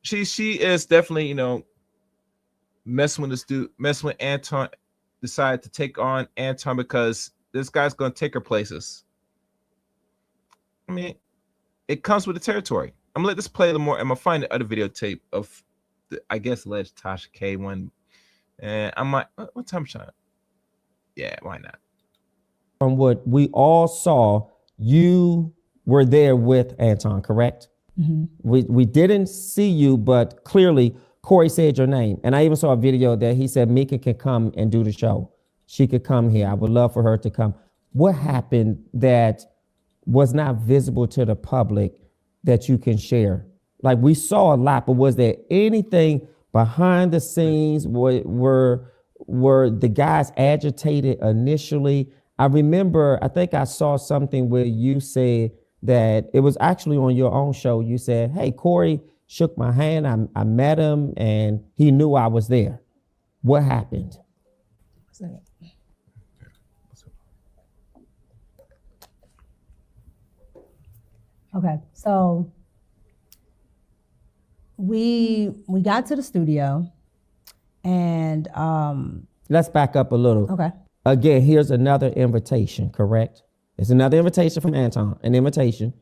She is definitely, you know, messing with this dude, messing with Anton. Decided to take on Anton because this guy's gonna take her places. I mean, it comes with the territory. I'm gonna let this play a little more. I'm gonna find the other videotape of the, I guess, alleged Tasha K one. And I'm like, what time shot? Yeah, why not? From what we all saw, you were there with Anton, correct? Mhm. We didn't see you, but clearly Corey said your name. And I even saw a video that he said Micca can come and do the show. She could come here. I would love for her to come. What happened that was not visible to the public that you can share? Like, we saw a lot, but was there anything behind the scenes? Were the guys agitated initially? I remember, I think I saw something where you said that it was actually on your own show. You said, hey, Corey shook my hand. I met him and he knew I was there. What happened? Okay, so we got to the studio and Let's back up a little. okay. Again, here's another invitation, correct? It's another invitation from Anton, an invitation.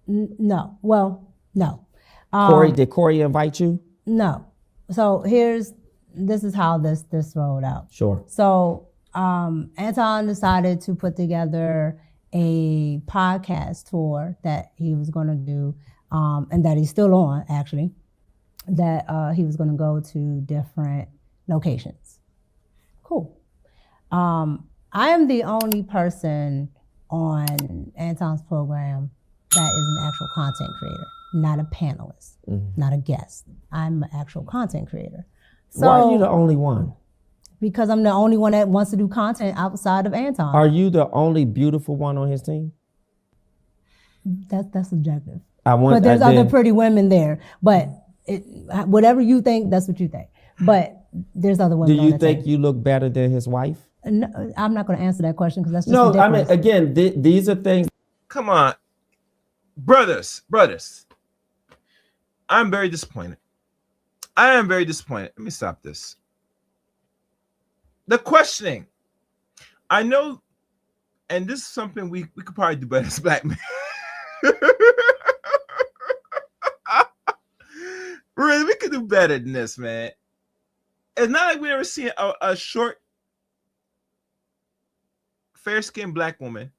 No. Well, no. Corey, did Corey invite you? No. So this is how this rolled out. Sure. So Anton decided to put together a podcast tour that he was going to do, and that he's still on, actually, that he was going to go to different locations. Cool. I am the only person on Anton's program that is an actual content creator, not a panelist, not a guest. I'm an actual content creator. So, why are you the only one? Because I'm the only one that wants to do content outside of Anton. Are you the only beautiful one on his team? That's subjective. But there's other pretty women there. But whatever you think, that's what you think. But there's other women. Do you think you look better than his wife? No, I'm not going to answer that question because that's just no. ridiculous. I mean, again, these are things. Come on, brothers. I'm very disappointed. I am very disappointed. Let me stop this. The questioning. I know, and this is something we could probably do better as black men. Really, we could do better than this, man. It's not like we ever seen a short, fair-skinned black woman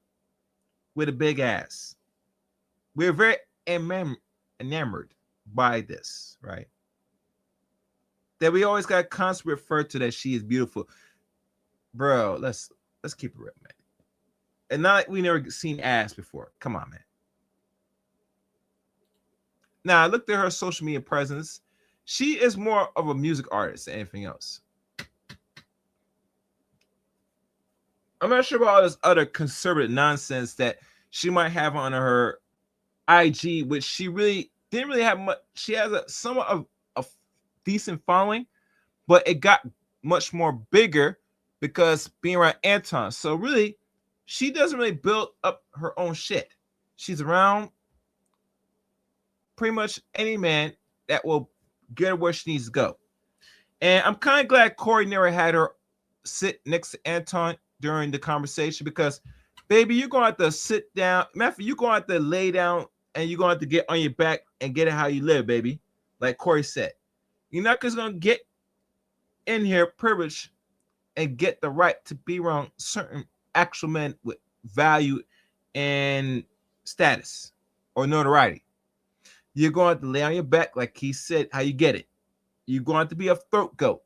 with a big ass. We're very enamored by this, right? That we always got constantly refer to that she is beautiful. Bro, let's keep it real, man. And not like we never seen ass before. Come on, man. Now, I looked at her social media presence. She is more of a music artist than anything else. I'm not sure about all this other conservative nonsense that she might have on her IG, which she really didn't really have much. She has somewhat of a decent following, but it got much more bigger because being around Anton. So really, she doesn't really build up her own shit. She's around pretty much any man that will get her where she needs to go. And I'm kind of glad Corey never had her sit next to Anton during the conversation because, baby, you're going to have to sit down. Matthew, you're going to have to lay down and you're going to have to get on your back and get it how you live, baby. Like Corey said, you're not just going to get in here privileged and get the right to be around certain actual men with value and status or notoriety. You're going to lay on your back, like he said, how you get it. You're going to be a throat goat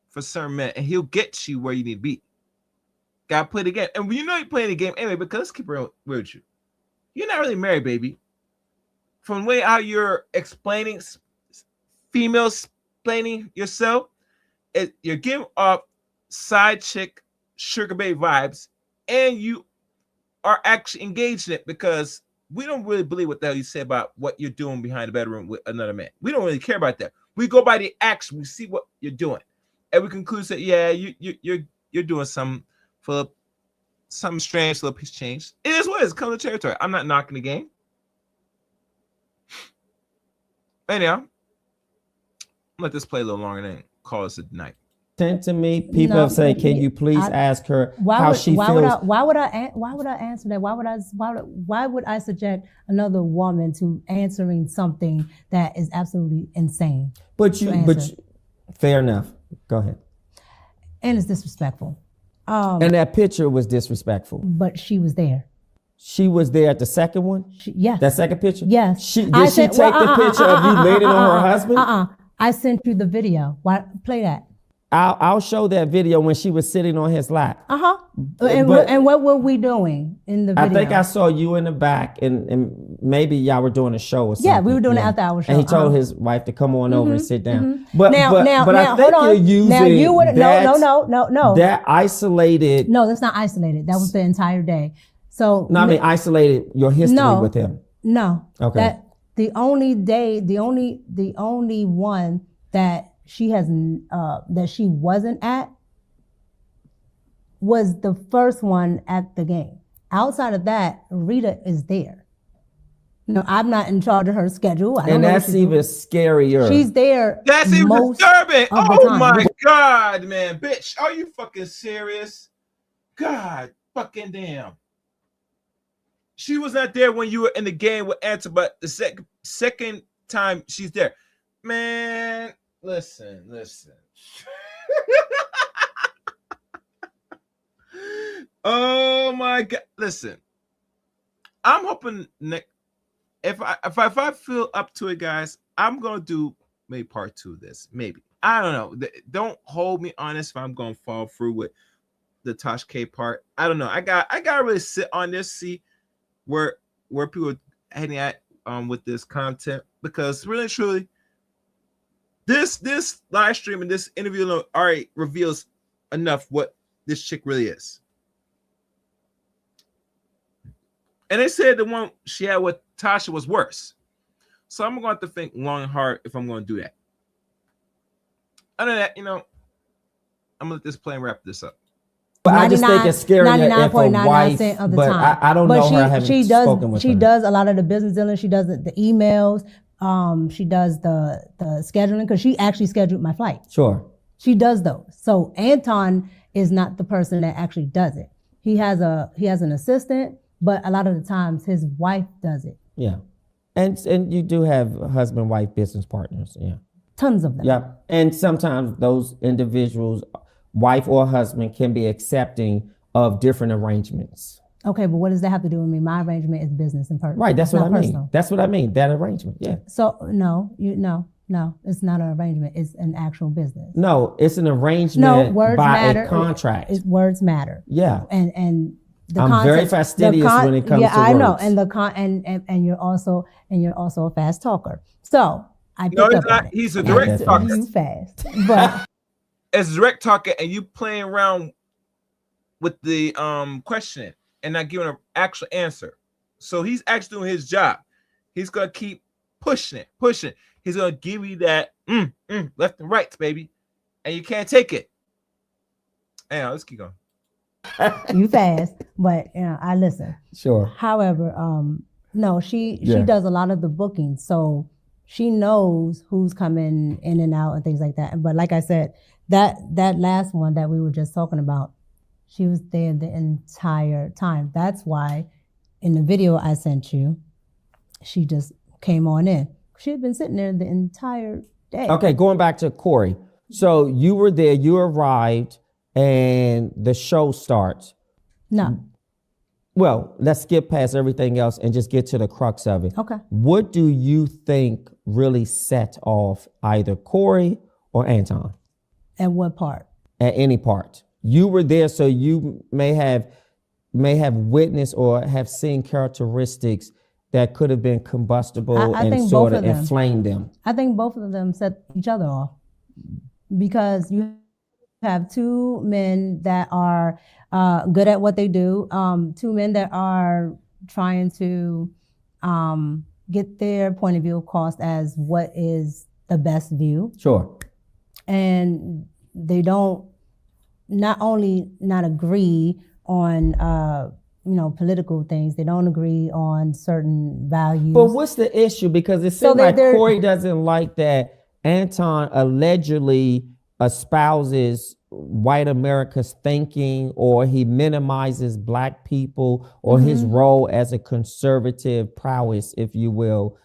for certain men, and he'll get you where you need to be. Gotta play the game. And you know you're playing the game anyway, because let's keep it real with you. You're not really married, baby. From the way how you're explaining, females explaining yourself, you're giving up side chick, sugar babe vibes, and you are actually engaged in it because we don't really believe what the hell you say about what you're doing behind the bedroom with another man. We don't really care about that. We go by the action. We see what you're doing, and we conclude that you're doing something for something strange, little piece of change. It is what it is. Come to the territory. I'm not knocking the game. Anyhow, let this play a little longer and then call us a night. Sent to me, people have said, "Can you please ask her how she feels?" Why would I answer that? Why would I subject another woman to answering something that is absolutely insane? But fair enough. Go ahead. And it's disrespectful. And that picture was disrespectful. But she was there. She was there at the second one? Yes. That second picture? Yes. Did she take the picture of you laying on her husband? I sent you the video. Why play that? I'll show that video when she was sitting on his lap. And what were we doing in the video? I think I saw you in the back, and maybe y'all were doing a show or something. Yeah, we were doing an after-hour show. And he told his wife to come on over and sit down. But I think you're using no. That isolated. No, that's not isolated. That was the entire day. So no, I mean isolated your history with him. No. Okay. That the only one that she has that she wasn't at was the first one at the game. Outside of that, Rita is there. No, I'm not in charge of her schedule. And that's even scarier. She's there. That's even disturbing. Oh my God, man. Bitch, are you fucking serious? God fucking damn. She was not there when you were in the game with Answer, but the second time she's there. Man, listen. Oh my God. Listen. I'm hoping if I feel up to it, guys, I'm gonna do maybe part 2 of this. Maybe. I don't know. Don't hold me honest if I'm gonna fall through with the Tosh K part. I don't know. I gotta really sit on this, see where people are heading at with this content, because really truly this live stream and this interview already reveals enough what this chick really is. And they said the one she had with Tasha was worse. So I'm going to have to think long and hard if I'm going to do that. Other than that, I'm going to let this play and wrap this up. But I just think it's scary if a wife, of the but time. I don't know her. I haven't spoken with her. She does a lot of the business dealing. She does the emails. She does the scheduling, because she actually scheduled my flight. Sure. She does those. So Anton is not the person that actually does it. He has an assistant, but a lot of the times his wife does it. Yeah. And you do have husband-wife business partners. Yeah. Tons of them. Yeah. And sometimes those individuals, wife or husband, can be accepting of different arrangements. Okay, but what does that have to do with me? My arrangement is business and personal. Right, that's what I mean. Personal. That's what I mean. That arrangement, yeah. So no, it's not an arrangement. It's an actual business. No, it's an arrangement words by matter. a contract. Words matter. Yeah. And the I'm very fastidious when it comes to words. Yeah, I know. And you're also a fast talker. So I picked up on it. He's a direct talker. You fast, but as a direct talker, and you playing around with the questioning and not giving an actual answer. So he's actually doing his job. He's gonna keep pushing it. He's gonna give you that left and right, baby, and you can't take it. Anyhow, let's keep going. You fast, but I listen. Sure. However, no, she does a lot of the booking, so she knows who's coming in and out and things like that. But like I said, that last one that we were just talking about, she was there the entire time. That's why in the video I sent you, she just came on in. She had been sitting there the entire day. Okay, going back to Corey. So you were there, you arrived, and the show starts. No. Well, let's skip past everything else and just get to the crux of it. Okay. What do you think really set off either Corey or Anton? At what part? At any part. You were there, so you may have witnessed or have seen characteristics that could have been combustible I and think sort both of of them. inflamed them. I think both of them set each other off because you have two men that are good at what they do, two men that are trying to get their point of view across as what is the best view. Sure. And they don't not only not agree on political things, they don't agree on certain values. But what's the issue? Because it seems like Corey doesn't like that Anton allegedly espouses white America's thinking, or he minimizes black people, or his role as a conservative prowess, if you will,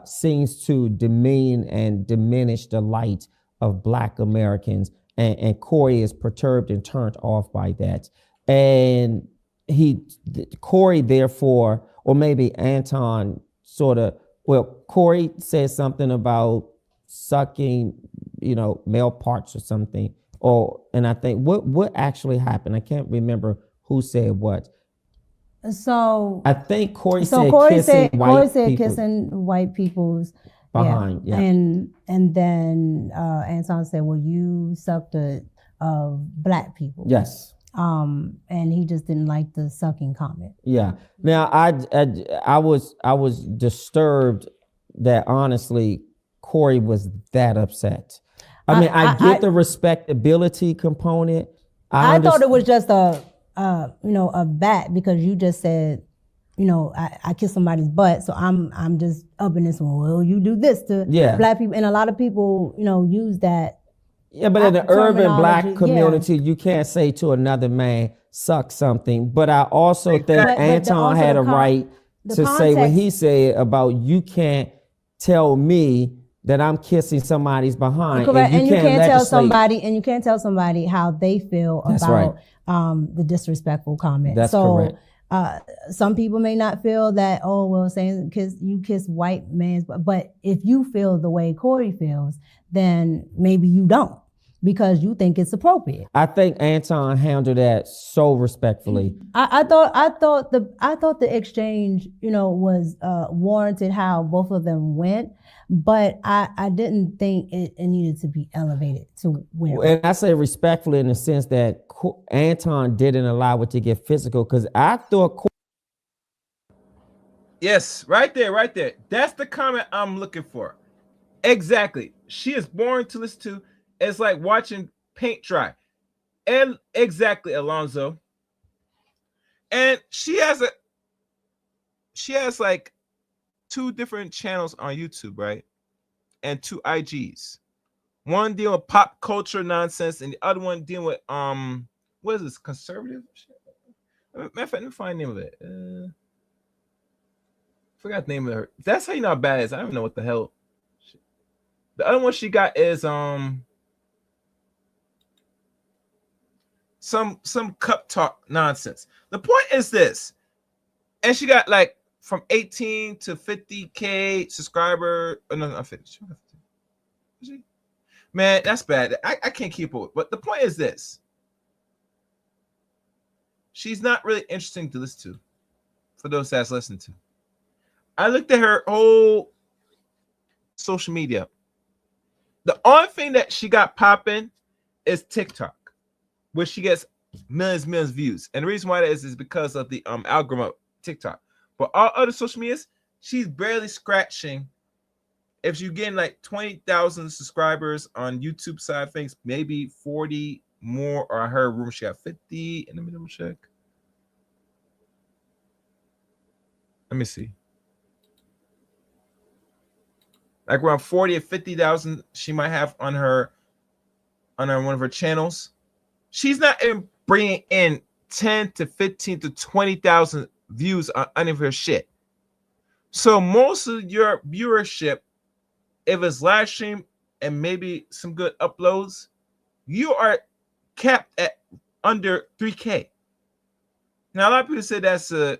seems to demean and diminish the light of black Americans. And Corey is perturbed and turned off by that. And Corey, therefore, or maybe Anton Corey says something about sucking, male parts or something. And I think what actually happened? I can't remember who said what. So I think Corey said kissing white people's behind. Yeah. And then Anton said, well, you sucked of black people. Yes. And he just didn't like the sucking comment. Yeah. Now I was disturbed that honestly Corey was that upset. I mean, I get the respectability component. I thought it was just a bat because you just said, I kiss somebody's butt, so I'm just up in this one. Well, you do this to black people, and a lot of people, use that. Yeah, but in the urban black community, you can't say to another man, suck something. But I also think Anton had a right to say what he said about you can't tell me that I'm kissing somebody's behind. Correct. And you can't tell somebody how they feel about the disrespectful comment. That's correct. Some people may not feel that, saying you kiss white man's, but if you feel the way Corey feels, then maybe you don't, because you think it's appropriate. I think Anton handled that so respectfully. I thought the exchange, was warranted how both of them went, but I didn't think it needed to be elevated to where. And I say respectfully in the sense that Anton didn't allow it to get physical, because I thought. Yes, right there. That's the comment I'm looking for. Exactly. She is boring to listen to. It's like watching paint dry. And exactly, Alonzo. And she has like 2 different channels on YouTube, right? And 2 IGs. One dealing with pop culture nonsense, and the other one dealing with what is this, conservative shit? Matter of fact, let me find the name of it. Forgot the name of her. That's how you know how bad it is. I don't know what the hell. The other one she got is some cup talk nonsense. The point is this, and she got like from 18 to 50K subscriber. Oh, no, 50. Man, that's bad. I can't keep up. But the point is this: she's not really interesting to listen to. For those that's listening to, I looked at her whole social media. The only thing that she got popping is TikTok, where she gets millions of views. And the reason why that is because of the algorithm of TikTok. But all other social medias, she's barely scratching. If she's getting like 20,000 subscribers on YouTube side of things, maybe 40 more, or I heard rumor she got 50. And let me double check. Let me see. like around 40 or 50,000 she might have on her one of her channels. She's not bringing in 10 to 15 to 20,000 views on any of her shit. So most of your viewership, if it's live stream and maybe some good uploads, you are capped at under 3K. Now a lot of people say that's you're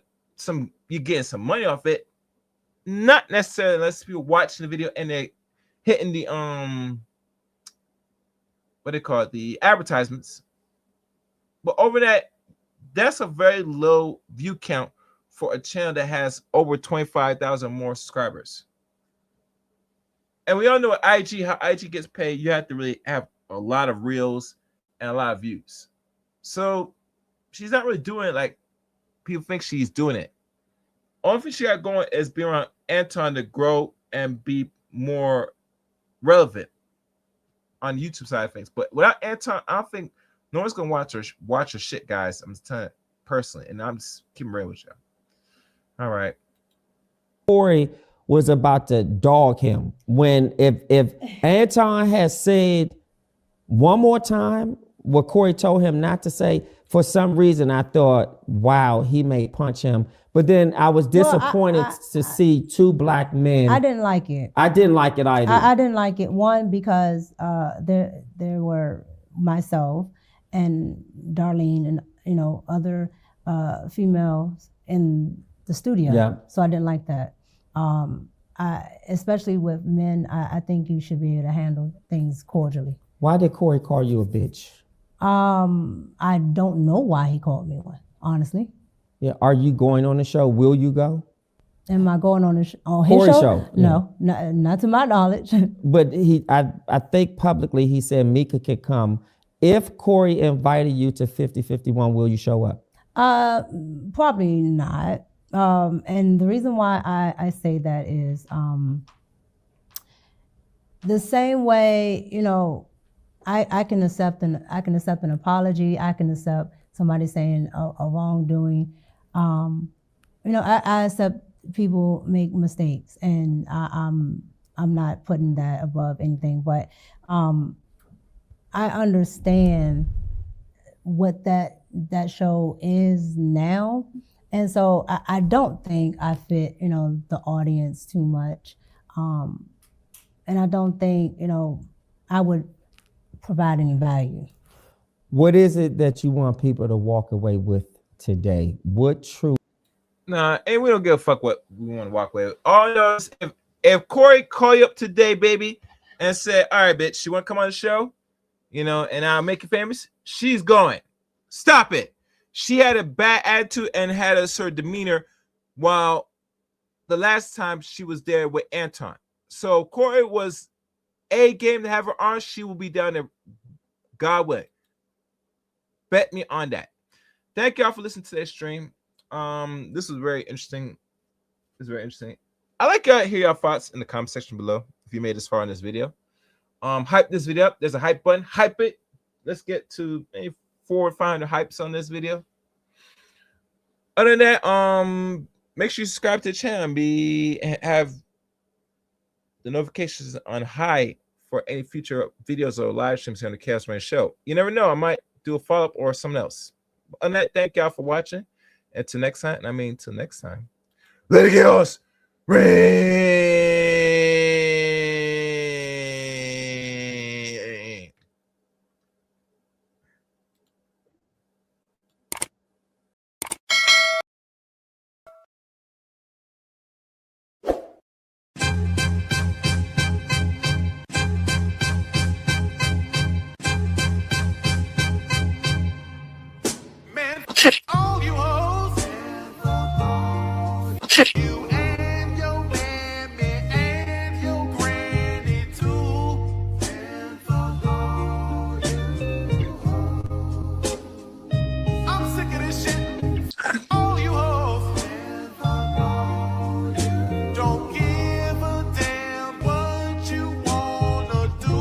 getting some money off it. Not necessarily unless people watching the video and they hitting the what they call it, the advertisements. But over that's a very low view count for a channel that has over 25,000 more subscribers. And we all know what how IG gets paid. You have to really have a lot of reels and a lot of views. So she's not really doing it like people think she's doing it. Only thing she got going is being around Anton to grow and be more relevant on the YouTube side of things. But without Anton, I don't think no one's gonna watch her shit, guys. I'm just telling you personally, and I'm just keeping real with you. All right. Corey was about to dog him when if Anton has said one more time what Corey told him not to say, for some reason I thought, wow, he may punch him. But then I was disappointed to see two black men. I didn't like it. I didn't like it either. I didn't like it. One, because there were myself and Darlene and other females in the studio. Yeah. So I didn't like that. Especially with men, I think you should be able to handle things cordially. Why did Corey call you a bitch? I don't know why he called me one, honestly. Yeah. Are you going on the show? Will you go? Am I going on his Corey show? show? No, not to my knowledge. But I think publicly he said Micca could come. If Corey invited you to 5051, will you show up? Probably not. And the reason why I say that is the same way, I can accept an apology. I can accept somebody saying a wrongdoing. I accept people make mistakes, and I'm not putting that above anything. But I understand what that show is now, and so I don't think I fit the audience too much, and I don't think I would provide any value. What is it that you want people to walk away with today? What truth? Nah, and we don't give a fuck what we want to walk away with. All I know is if Corey call you up today, baby, and said, all right, bitch, you want to come on the show? And I'll make you famous, she's going. Stop it. She had a bad attitude and had a certain demeanor while the last time she was there with Anton. So Corey was a game to have her on. She will be down there, God willing. Bet me on that. Thank y'all for listening to this stream. This was very interesting. It's very interesting. I like to hear your thoughts in the comment section below if you made this far in this video. Hype this video up. There's a hype button. Hype it. Let's get to maybe 400 or 500 hypes on this video. Other than that, make sure you subscribe to the channel and have the notifications on high for any future videos or live streams here on the Chaos Rain Show. You never know, I might do a follow-up or something else. On that, thank y'all for watching. And till next time, till next time, let it chaos rain. Man, all you hoes. You and your mammy and your granny too. I'm sick of this shit. All you hoes. Don't give a damn what you wanna do.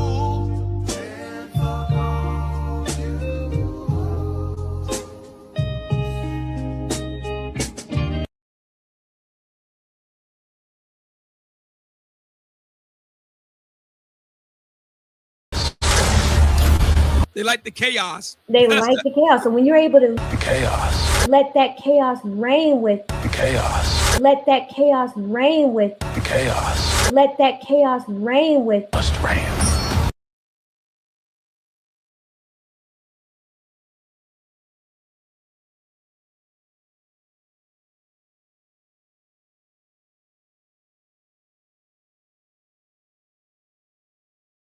They like the chaos. They like the chaos. So when you're able to The chaos. let that chaos reign with, The chaos. let that chaos reign with, The chaos. let that chaos reign with, Must reign